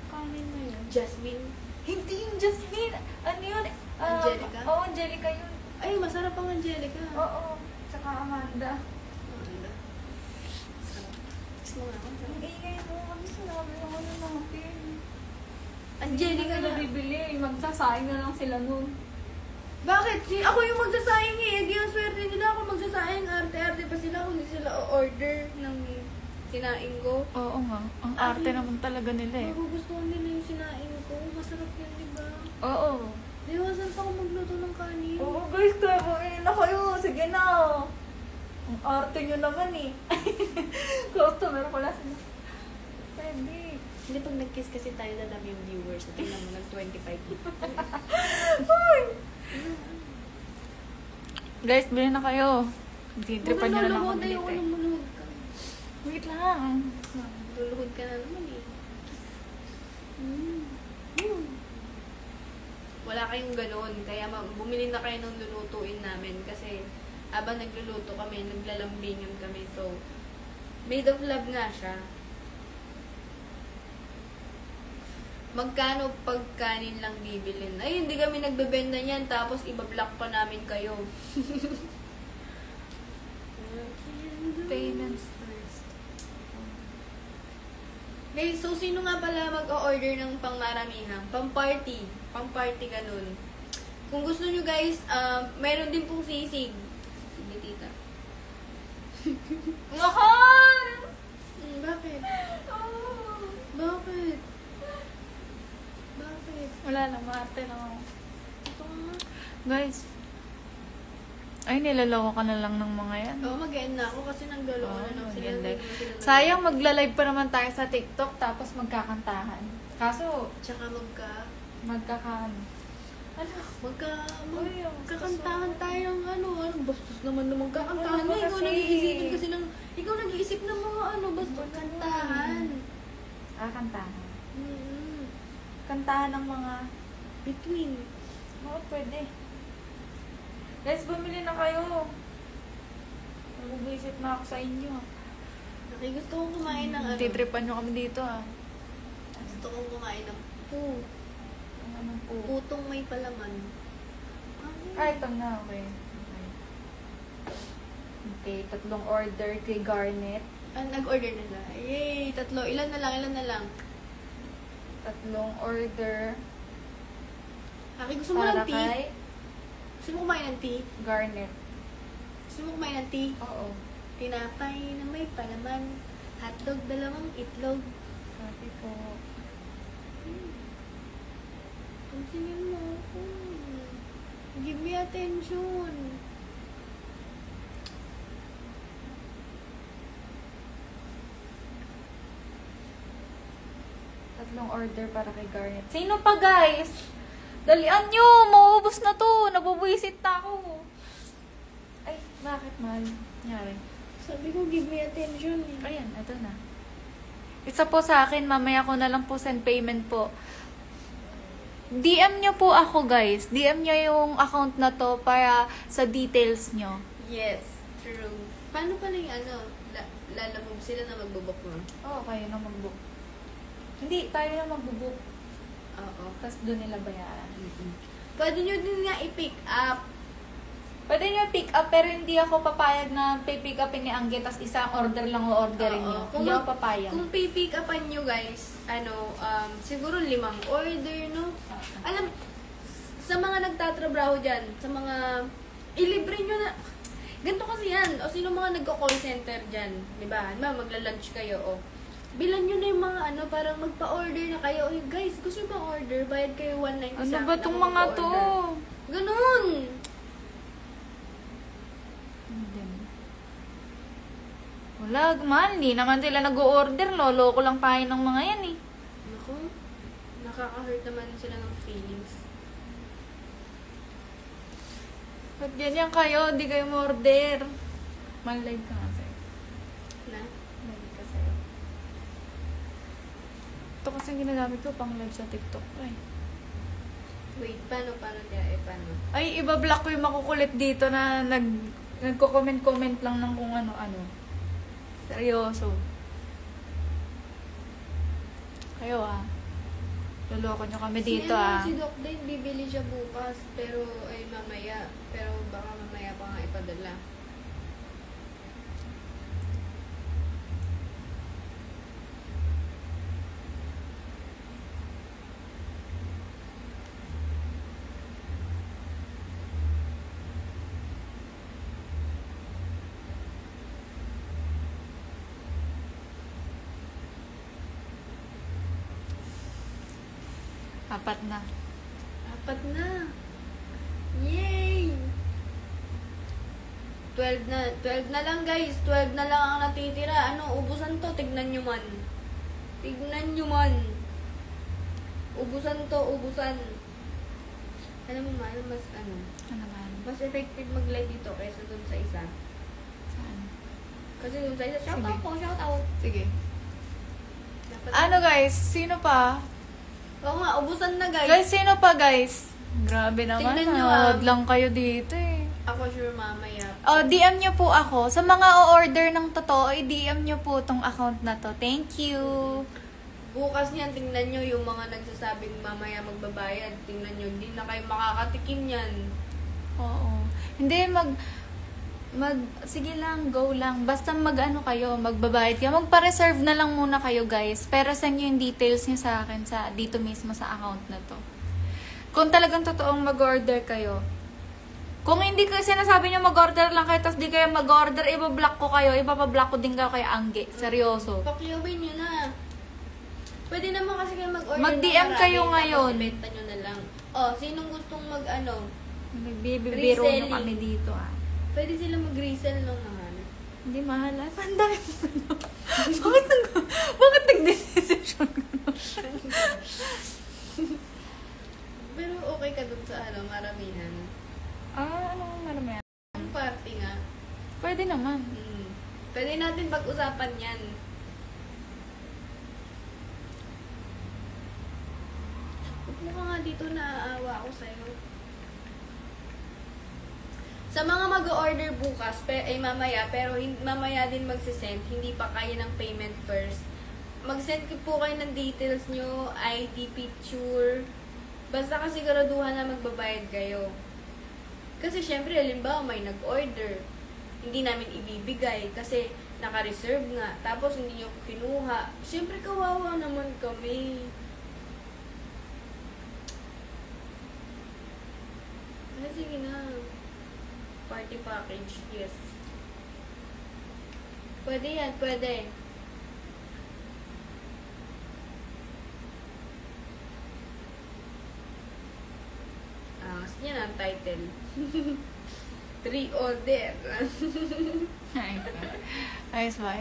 Kanin na yun. Jasmine. Hindi yung Jasmine. Ano yun? Angelica? Oo, Angelica yun. Ay, masarap ang Angelica. Oo. Tsaka Amanda. Maganda. Sarap. Gusto mo nga ako? Ang ingay mo. Ano sinabi mo ano natin? Angelica Hindi na. na bibili. Magsasayang na lang sila nun. Bakit? Ako yung magsasayang eh. Hindi ang swerte nila ako magsasayang. Arte-arte pa sila kung hindi sila order ng sinaing ko. Oo nga. Ang arte naman talaga nila eh. Magugustuhan nila yung sinaing ko. Masarap yan, di ba? Oo. Di ba, saan pa ako magluto ng kanin? Oo guys, kabain na kayo. Sige na. Ang arte nyo naman eh. Customer pala sila. Pwede. Hindi, pag nag-kiss kasi tayo na dami yung viewers. Tingnan mo, nag-25. Ay! Guys, bilhin na kayo. Titripan nyo na lang Huwag kung ayoko dito eh. nang maluhod ka. Wait lang. Luluhod ka na naman eh. Wala kayong ganun. Kaya bumili na kayo ng lulutuin namin. Kasi habang nagluluto kami, naglalambingan kami. So, made of love nga siya. Magkano pagkanin lang bibilin? Ay, hindi kami nagbebenta niyan. Tapos ibablock pa namin kayo. Payments first. Guys, so sino nga pala mag-o-order ng pangmaramihan? Pang-party. Pang-party ganun. Kung gusto nyo guys, meron din pong sisig. Sige, tita. Mahal! Bakit? Oh. Bakit? Bakit? Wala lang, maarte lang ako. Ito nga. Guys, ay nilaloko ka na lang ng mga yan. Oo, mag-end na ako kasi naglolo na lang sila. Mag-live. Sayang magla-live pa naman tayo sa TikTok tapos magkakantahan. Kaso, Tsaka magkakan. magkakantahan tayo ng bastos naman na magkakantahan. Ano Ikaw kasi? nag-iisip kasi ikaw nag-iisip ng mga bastos kantahan. Kantahan. Kantahan ng mga... Between. Oo, pwede. Guys, bumili na kayo. Nag-uisip na ako sa inyo. Okay, gusto kong kumain ng Titripan nyo kami dito ah. Gusto kong kumain ng po. Ano po? Putong may palaman. Ay, ito na. Okay. Okay, tatlong order kay Garnet. Nag-order na lang. Yay! 3. Ilan na lang? Tatlong order Aki, gusto mo para ng tea? kay Gusto mo kumain ng tea? Garnet. Gusto mo kumain ng tea? Oo. Tinapay na may palaman. Hotdog, dalawang itlog. Sabi po. Pansinin mo ako. Give me attention. Tatlong order para kay Garnet. Sino pa, guys? Dalian nyo! Mauubos na to! Nabubuisit na ako. Ay, bakit, mahal? Nangyari. Sabi ko, give me attention. Ayan, ito na. Isa po sa akin, mamaya ko na lang po send payment po. DM nyo po ako, guys. DM nyo yung account na to para sa details nyo. Yes, true. Paano pala yung lalabog sila na magbubok mo? Oo, kayo na mag-book. Hindi, tayo na mag-book. Oo. Tapos doon nila bayaran. Pwede nyo din nga i-pick up. Pwede nyo pick up, pero hindi ako papayag na pick upin ni Angge, tapos isang order lang o orderin nyo. Kung Hindi ako papayag. Kung pick upan nyo guys, siguro 5 order, no? Alam, sa mga nagtatrabaho dyan, sa mga, ilibre nyo na, ganito kasi yan, o sino mga nagko-call center dyan, di ba? Magla-lunch kayo, o. Bilan nyo na yung mga parang magpa-order na kayo. Oy, guys, gusto nyo bang order? Bayad kayo 190 Ano sa ba akin, tong ako mga to? mag-order. Ganun! Hindi. Wala, man. Hindi naman sila nag-order. Lolo ko lang tayo ng mga yan eh. Naku, nakaka-hurt naman sila ng feelings. Ba't ganyan kayo? Hindi kayo ma-order. Man-live ka nga sa'yo. Na? Live ka sa'yo. Ito kasi yung ginagamit ko pang live sa TikTok ko eh. Wait, paano niya? Paano? Ay, iba-block ko yung makukulit dito na nagko-comment-comment lang ng kung ano-ano. Seryoso. Kayo loloko nyo kami dito Si Doc Dane, bibili siya bukas, pero ay mamaya. Pero baka mamaya pa nga ipadala. Apat na. 4 na. Yay! 12 na. 12 na lang guys. 12 na lang ang natitira. Ubusan to. Tignan nyo man. Tignan nyo man. Ubusan to. Ubusan. Alam mo man, mas Ano naman? mas effective mag-live dito kaysa dun sa isa. Saan? Kasi dun sa isa, shout Sige. out po, shout out. Sige. Dapat Ano guys? Sino pa? Oo nga, ubusan na guys. Guys, sino pa guys? Grabe naman. Tingnan nyo, Huwag lang kayo dito eh. Ako sure mamaya. DM nyo po ako. Sa mga o-order ng totoo, i-DM nyo po tong account na to. Thank you. Bukas niyan, tingnan nyo yung mga nagsasabing mamaya magbabayad. Tingnan nyo, hindi na kayo makakatikim yan. Oo. Hindi, sige lang, go lang. Basta kayo, magbabayad kayo. Magpa-reserve na lang muna kayo, guys. Pero send nyo yung details nyo sa akin dito mismo sa account na to. Kung talagang totoong mag-order kayo. Kung hindi kayo sinasabi nyo mag-order lang kayo, tapos di kayo mag-order, ibablock ko kayo, ipapablock ko din kayo kay Angge. Seryoso. Pakyawin nyo na. Pwede naman kasi kayo mag-order. Mag-DM kayo ngayon. Tapos ibenta nyo na lang. Sinong gustong Nagbibiro nyo Reselling. kami dito, Pwede sila mag-resell ng mahal. Hindi mahal. Ay, pandami mo. Bakit nag-decision ko? Pero okay ka dun sa maramihan. Anong marami? Ang party nga. Pwede naman. Pwede natin pag-usapan yan. Upo ka nga dito, naaawa ako sa'yo. Sa mga mag-order bukas, mamaya, pero mamaya din magsisend, hindi pa kaya ng payment first. Mag-send po kayo ng details nyo, ID, picture. Basta kasi siguraduhan na magbabayad kayo. Kasi syempre, halimbawa may nag-order. Hindi namin ibibigay kasi naka-reserve nga. Tapos hindi nyo kinuha. Syempre, kawawa naman kami. Sige na. Party package, yes. Pwede yan, pwede. Yan ang title. 3 order. Ayos ba?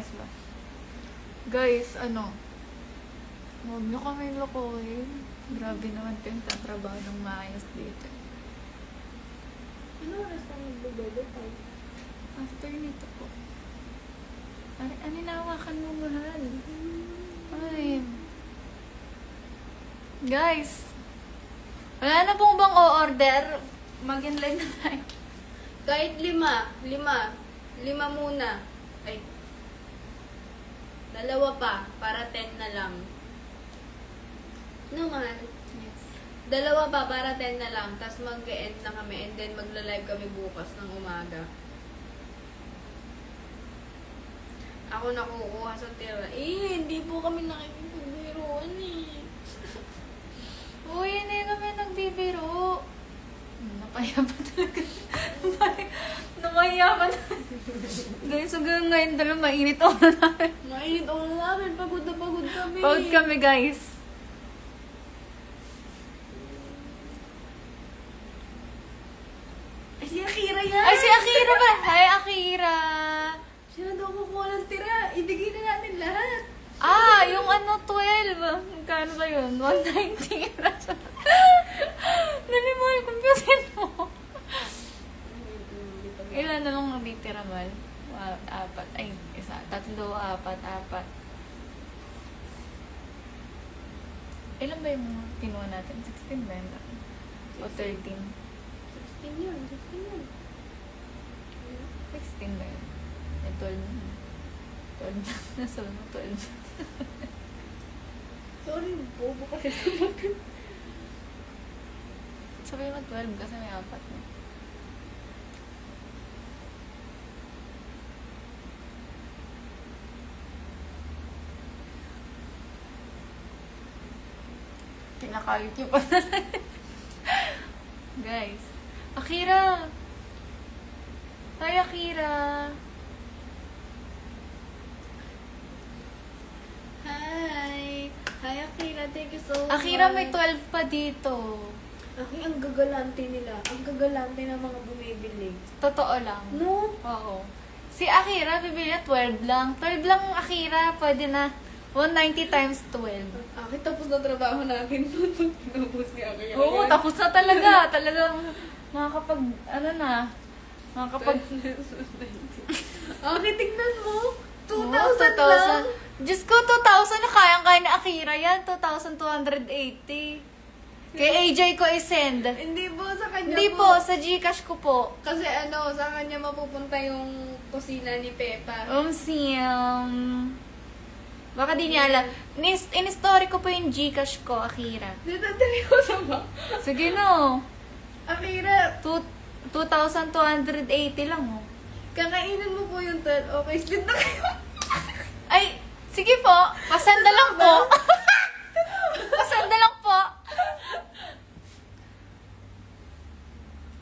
Guys, huwag nyo kami lokohin. Grabe naman ito yung tatrabaho ng maayos dito. Ano oras pa magbababa tayo? After nito po. Aninawakan mo, mahal. Ay. Guys, wala na pong bang o-order? Mag-inline na tayo. Kahit 5 muna. Ay. 2 pa, para 10 na lang. No, mahal. Yes. 2 pa, para 10 na lang. Tapos mag-end na kami and then magla-live kami bukas ng umaga. Ako nakukuha sa tira. Hindi po kami nakikipagbiruan eh. Uy, hindi kami nagbibiro. Napaya pa talaga. Napaya pa talaga. Guys, hanggang ngayon talaga mainit ako na namin. Mainit ako na namin. Pagod na pagod kami. Pagod kami, guys. Ay, si Akira yan! Ay, si Akira ba? Hi, Akira! Siya na daw kukuha ng tira. Ibigay na natin lahat. Yung 12. Magkano ba yun? 190. Nalimuhay, kumpiusin mo. Ilan na lang nabitira, Mal? 4. Ay, 1, 3, 4, 4. Ilan ba yung kinuha natin? 16 ba yun? O 13? 16 yun. 16 ba yun? 12 na. 12 na. Nasa 12. Sorry, bobo kasi. Sabi mo 12 kasi may 4 na. Kinakalit niyo pa na. Guys. Akira! Hi, Akira! Hi! Hi, Akira. Thank you so much. Akira, may 12 pa dito. Aki, ang gagalante nila. Ang gagalante ng mga bumibili. Totoo lang. No? Oo. Si Akira, bibili na 12 lang. 12 lang, Akira. Pwede na. 190 times 12. Aki, tapos na trabaho natin. Tapos ni Akira. Oo, tapos na talaga. Talagang makakapag, makakapag... Aki, tignan mo. 2,000 Oo, lang. Diyos ko, 2,000 na kayang-kaya ni Akira yan. 2,280. Kay AJ ko i-send. Hindi po, sa kanya Hindi po, sa Gcash ko po. Kasi sa kanya mapupunta yung kusina ni Peppa. Siyam. Baka di niya alam. In-story ko po yung Gcash ko, Akira. Natadali ko sa ba? Sige no. Akira, 2,280 lang oh. kakainin mo po yung 12. Okay, split na kayo. Ay, sige po. Pasanda lang po. Pasanda lang po.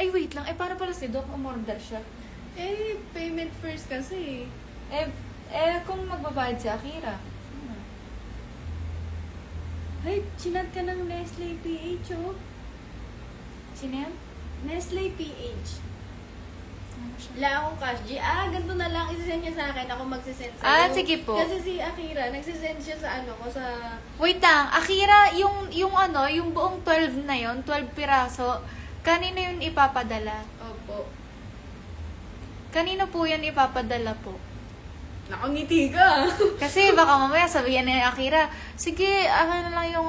Ay, wait lang. Paano pala si Doc umorder siya? Payment first kasi. Kung magbabayad si Akira. Ay, chinat ka ng Nestle PH, oh. Sino yan? Nestle PH. Ano siya? Wala akong cash. Ganito na lang. Isisend niya sa akin. Ako magsisend sa'yo. Sige po. Kasi si Akira, nagsisend siya sa sa... Wait lang. Akira, yung buong 12 na yon, 12 piraso, kanino yun ipapadala? Opo. Kanino po yan ipapadala po? Nakangiti ka. Kasi baka mamaya sabihin ni Akira, sige, na lang yung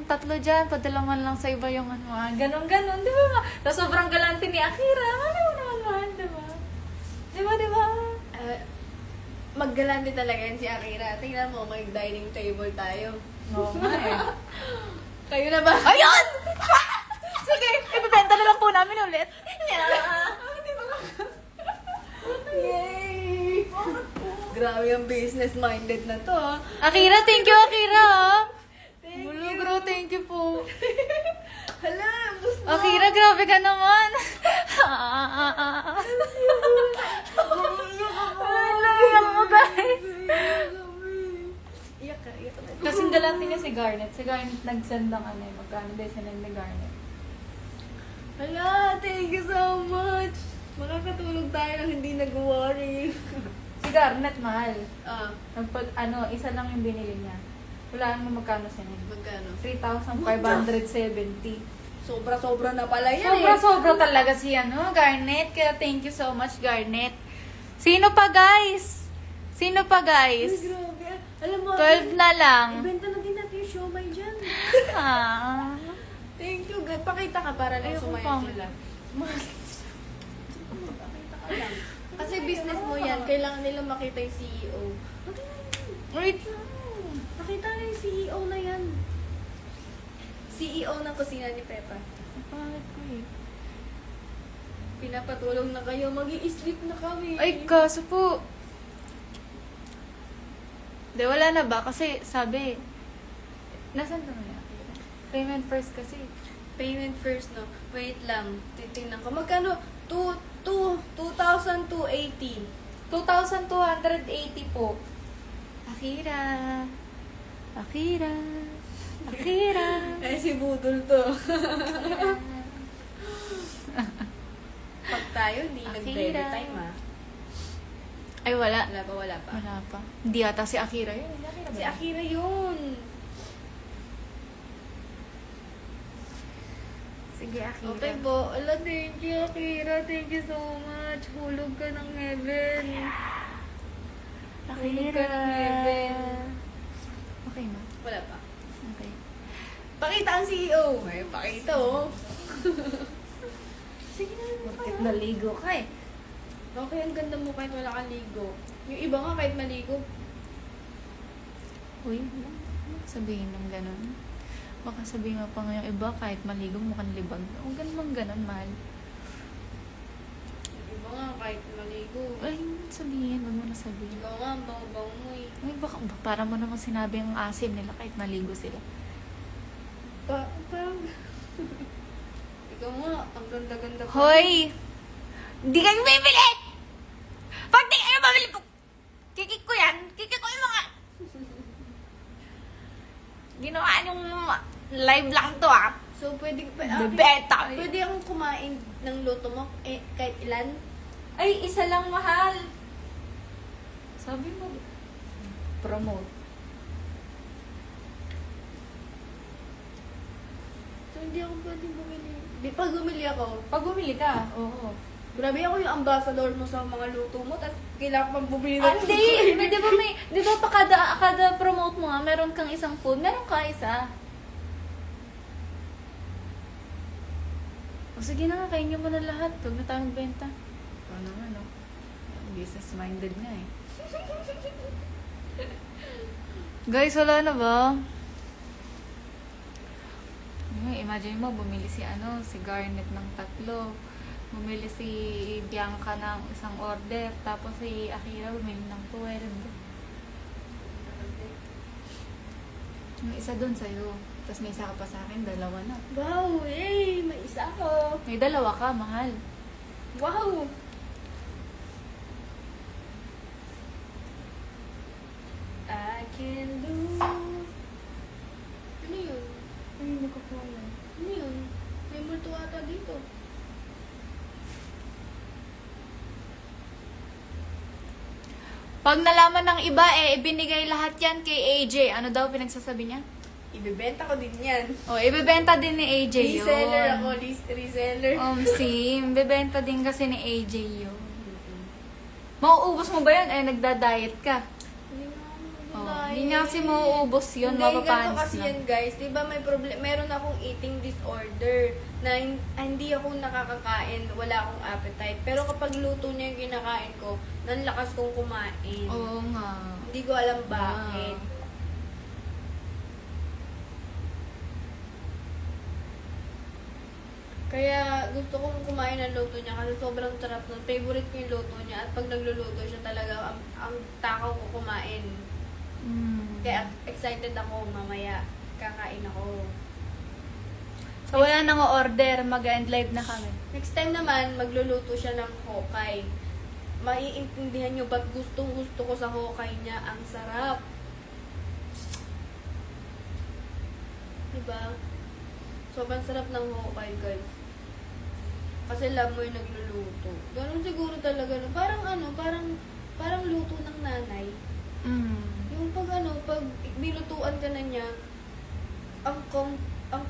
3 dyan, padala man lang sa iba yung ganon, di ba? Tapos sobrang galante ni Akira, ano naman mahal, di ba? Di ba? Maggalante talaga yan si Akira. Tingnan mo, may dining table tayo. Oo nga eh. Kayo na ba? Ayun! Sige, ibibenta na lang po namin ulit. Yay! Grabe yung business-minded na to. Akira, thank you, Akira. Thank you. Bro, thank you po. Hala, gusto. Akira, grabe ka naman. Iyak mo, guys. Iyak ka. Kasing galante niya si Garnet. Si Garnet nag-send ng magkano din sinend ni Garnet. Hala, thank you so much. Makakatulog tayo ng hindi nag-worry. Si Garnet, mahal. Ah, Isa lang yung binili niya. Wala mo magkano sa niya. magkano? 3,570. Sobra-sobra na pala yan Sobra-sobra talaga si Garnet. Kaya thank you so much, Garnet. Sino pa, guys? Sino pa, Ay, guys? grabe. Alam mo, 12 na lang. ibenta na din natin yung siomay dyan. Ah. Thank you, God. Pakita ka para lang Ayoko sumaya pa. sila. Pakita ka lang. Kasi business mo yan. Kailangan nila makita yung CEO. Wait. Nakita na yung CEO na yan. CEO ng kusina ni Pepa. Bakit ko eh? Pinapatulong na kayo. Mag-i-sleep na kami. Ay, kaso po. Di, wala na ba? Kasi sabi, nasan to na? Payment first kasi. Payment first, no? Wait lang. Titingnan ko. Magkano? 2,280. 2,280 po. Akira. Akira. Akira. Eh, si Budol to. Pag tayo, hindi Akira. nag-baby time, ah. Ay, wala. Wala pa. Wala pa. Hindi ata si Akira yun. Hindi Akira ba Si yun? Akira yun. Sige, Akira. Okay po. Ala, thank you, Akira. Thank you so much. Hulog ka ng heaven. Hulog ka ng heaven. Okay na. Wala pa. Okay. Pakita ang CEO. Ay, pakita, oh. Sige na. Bakit naligo ka eh? Okay, ang ganda mo kahit wala kang ligo. Yung iba nga kahit maligo. Uy, sabihin ng ganun. Baka sabihin mo pa nga yung iba kahit maligo mukhang libag. Huwag ganun ganun, mahal. Yung iba nga kahit maligo. Ay, sabihin. Huwag mo na sabihin. Ikaw nga, ang bango-bango mo eh. Ay, baka para mo naman sinabi ang asim nila kahit maligo sila. Parang... Ikaw nga, ang ganda-ganda pa. Hoy! Hindi kayo bibili! Pag di kayo mabili ko, kikik ko yan. Kikik ko yung mga... Ginawa yung live lang to, ah. So, pwede... Bebeta. Pwede akong kumain ng luto mo kahit ilan? Ay, isa lang, mahal. Sabi mo, promote. So, hindi ako pwedeng bumili. Di, pag bumili ako, Pag bumili ka, oo. grabe ako yung ambassador mo sa mga luto mo, tapos kailangan pang bumili ng Hindi! Di ba pa kada promote mo nga, meron kang isang food, meron ka isa. O sige na nga, kainin mo na lahat. Huwag na tayo magbenta. Ikaw naman, no? Business-minded nga eh. Guys, wala na ba? Ay, imagine mo, bumili si Garnet ng 3. Bumili si Bianca ng isang order. Tapos si Akira bumili ng 12. May isa doon sa'yo. Tapos may isa ka pa sa akin, 2 na. Wow, eh, may isa ako. May 2 ka, mahal. Wow! I can do... Ano yun? Ay, hindi ko po alam. Ano yun? May multo ata dito. Pag nalaman ng iba, ibinigay lahat yan kay AJ. Ano daw pinagsasabi niya? Ibebenta ko din yan. Ibebenta din ni AJ yun. Reseller ako, reseller. Sim, bebenta din kasi ni AJ yun. Mauubos mo ba yun? Nagda-diet ka. Hindi nga kasi mauubos yun, Hindi, ganito mapapanis kasi na. yan guys. Diba may problem, meron akong eating disorder na hindi ako nakakakain, wala akong appetite. Pero kapag luto niya yung kinakain ko, nanlakas kong kumain. Oo nga. Hindi ko alam bakit. Kaya gusto kong kumain ng luto niya kasi sobrang sarap nun. Favorite ko yung luto niya at pag nagluluto siya talaga, ang takaw ko kumain. Kaya excited ako mamaya. Kakain ako. So wala nang order, mag-end live na kami. Next time naman, magluluto siya ng hokay. Maiintindihan nyo ba't gustong gusto ko sa hokay niya. Ang sarap. Diba? Sobrang sarap ng hokay, guys. Kasi love mo yung nagluluto. Ganun siguro talaga. No? Parang parang luto ng nanay. Yung pag nilutuan ka na niya, ang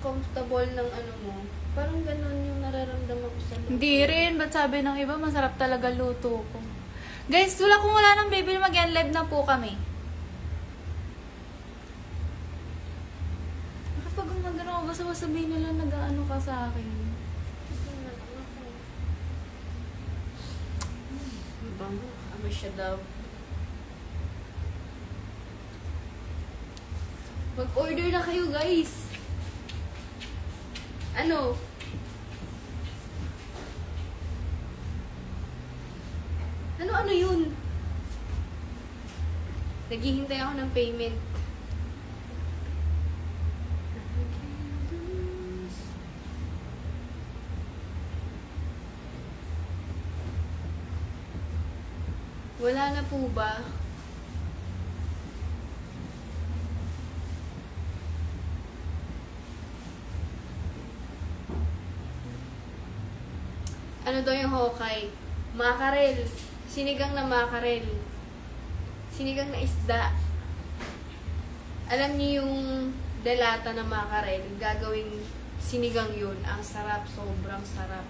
comfortable ng mo, parang ganun yung nararamdaman ko sa luto. Hindi rin. Ba't sabi ng iba, masarap talaga luto ko. Guys, kung wala nang baby, mag-live na po kami. Kapag nag-ano ako, basta sabihin nila nag-ano ka sa akin. Bango. Ano siya daw? Mag-order na kayo, guys. Ano? Ano yun? Naghihintay ako ng payment. Wala na po ba? Ano daw yung hokay? Makarel. Sinigang na makarel. Sinigang na isda. Alam niyo yung delata na makarel, gagawing sinigang yun. Ang sarap, sobrang sarap.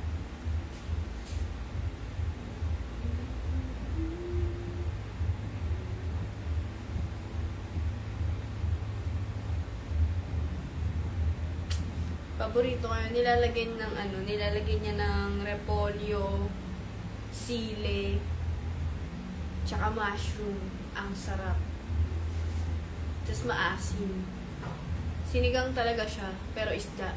Paborito ko yun. Nilalagyan niya ng repolyo, sile, tsaka mushroom. Ang sarap. Tapos maasim. Sinigang talaga siya, pero isda.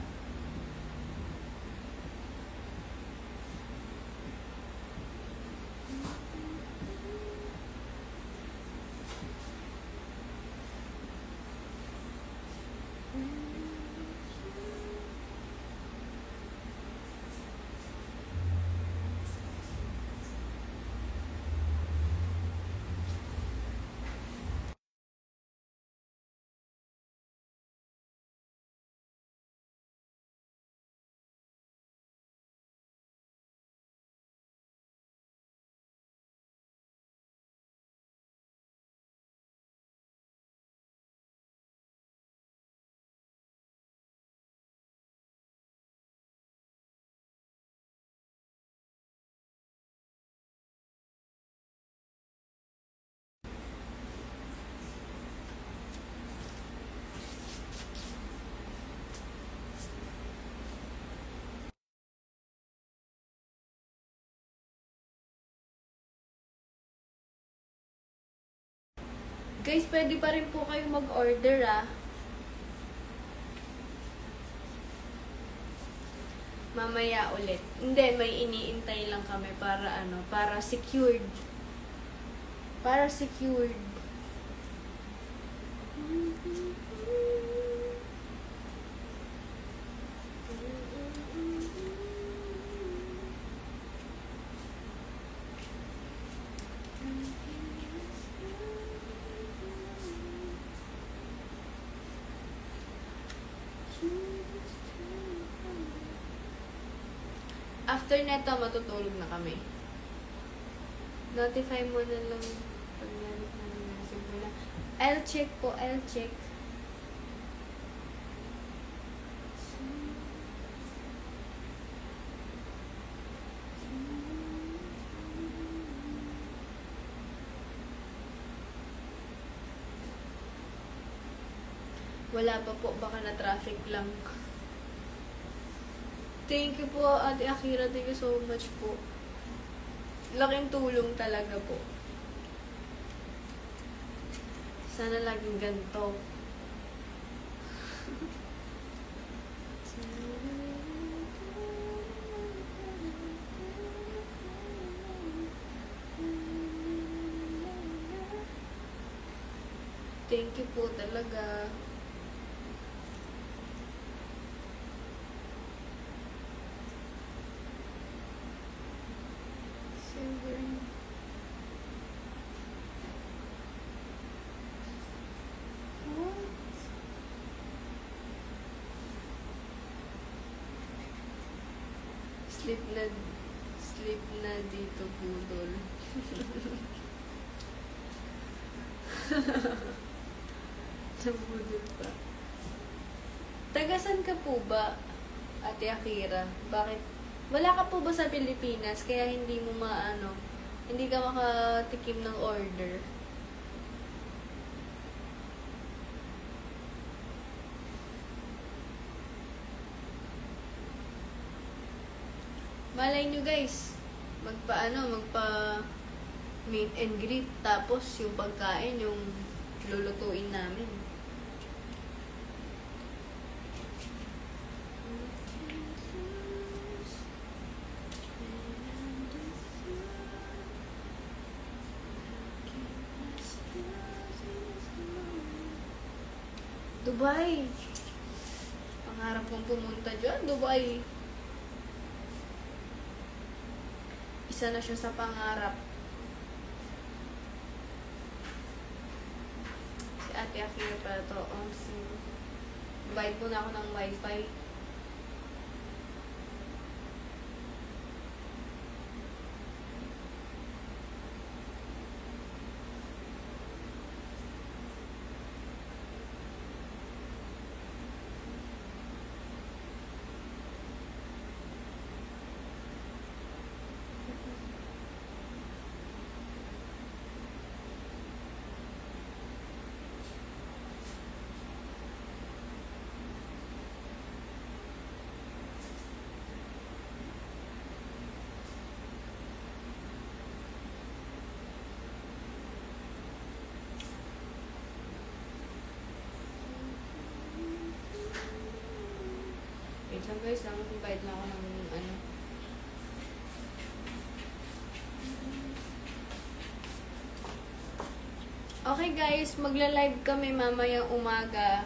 Guys, pwede pa rin po kayo mag-order, ah. Mamaya ulit. Hindi, may iniintay lang kami para secured. Para secured. After neto, matutulog na kami. Notify mo na lang pag narisip mo na. I'll check po, I'll check. Wala pa po, baka na traffic lang. Thank you po, Ate Akira. Thank you so much po. Laking tulong talaga po. Sana laging ganito. Thank you po talaga. Sleep na dito, budol. Nabudol pa. Tagasan ka po ba, Ate Akira? Bakit? Wala ka po ba sa Pilipinas kaya hindi mo hindi ka makatikim ng order? Malay nyo guys, magpa meet and greet, tapos yung pagkain yung lulutuin namin. Dubai! Pangarap kong pumunta dyan, Dubai. Isa na siya sa pangarap. Si Ate Akira pala to. Bayad muna ako ng wifi. Wait lang guys, bayad na ako ng Okay guys, magla-live kami mamayang umaga.